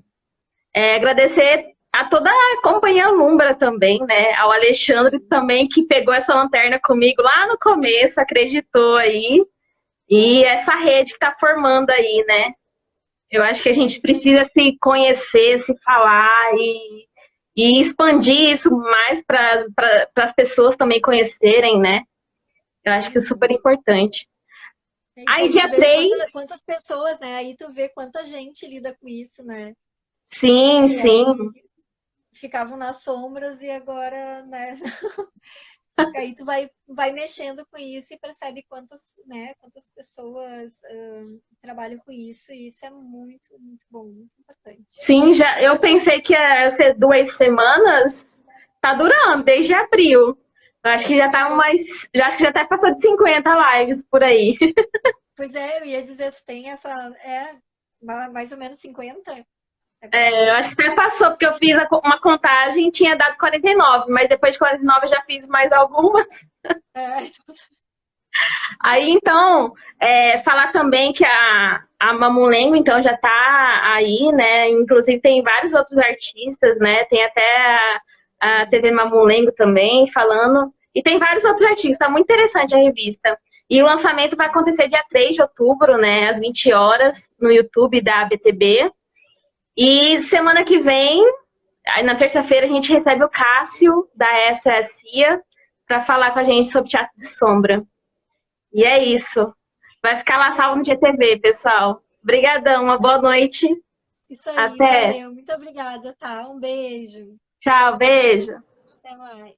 Agradecer a toda a companhia Lumbra também, né? Ao Alexandre também, que pegou essa lanterna comigo lá no começo, acreditou aí. E essa rede que está formando aí, né? Eu acho que a gente precisa se conhecer, se falar e expandir isso mais para as pessoas também conhecerem, né? Eu acho que é super importante. Aí, dia 3. Quantas pessoas, né? Aí tu vê quanta gente lida com isso, né? Sim, e sim. Ficavam nas sombras e agora, né? Aí tu vai mexendo com isso e percebe quantas pessoas trabalham com isso, e isso é muito, muito bom, muito importante. Sim, eu pensei que ia ser 2 semanas, tá durando, desde abril. Eu acho que já tá acho que já até passou de 50 lives por aí. Pois eu ia dizer, tu tem mais ou menos 50? Eu acho que até passou, porque eu fiz uma contagem e tinha dado 49, mas depois de 49 eu já fiz mais algumas. Então... Aí, então, falar também que a Mamulengo, então, já tá aí, né? Inclusive tem vários outros artistas, né? Tem até a TV Mamulengo também falando. E tem vários outros artistas, tá muito interessante a revista. E o lançamento vai acontecer dia 3 de outubro, né? Às 20 horas, no YouTube da BTB. E semana que vem, na terça-feira, a gente recebe o Cássio, da SSIA, para falar com a gente sobre teatro de sombra. E é isso. Vai ficar lá salvo no GTV, pessoal. Obrigadão, uma boa noite. Isso aí, até. Valeu. Muito obrigada, tá? Um beijo. Tchau, beijo. Até mais.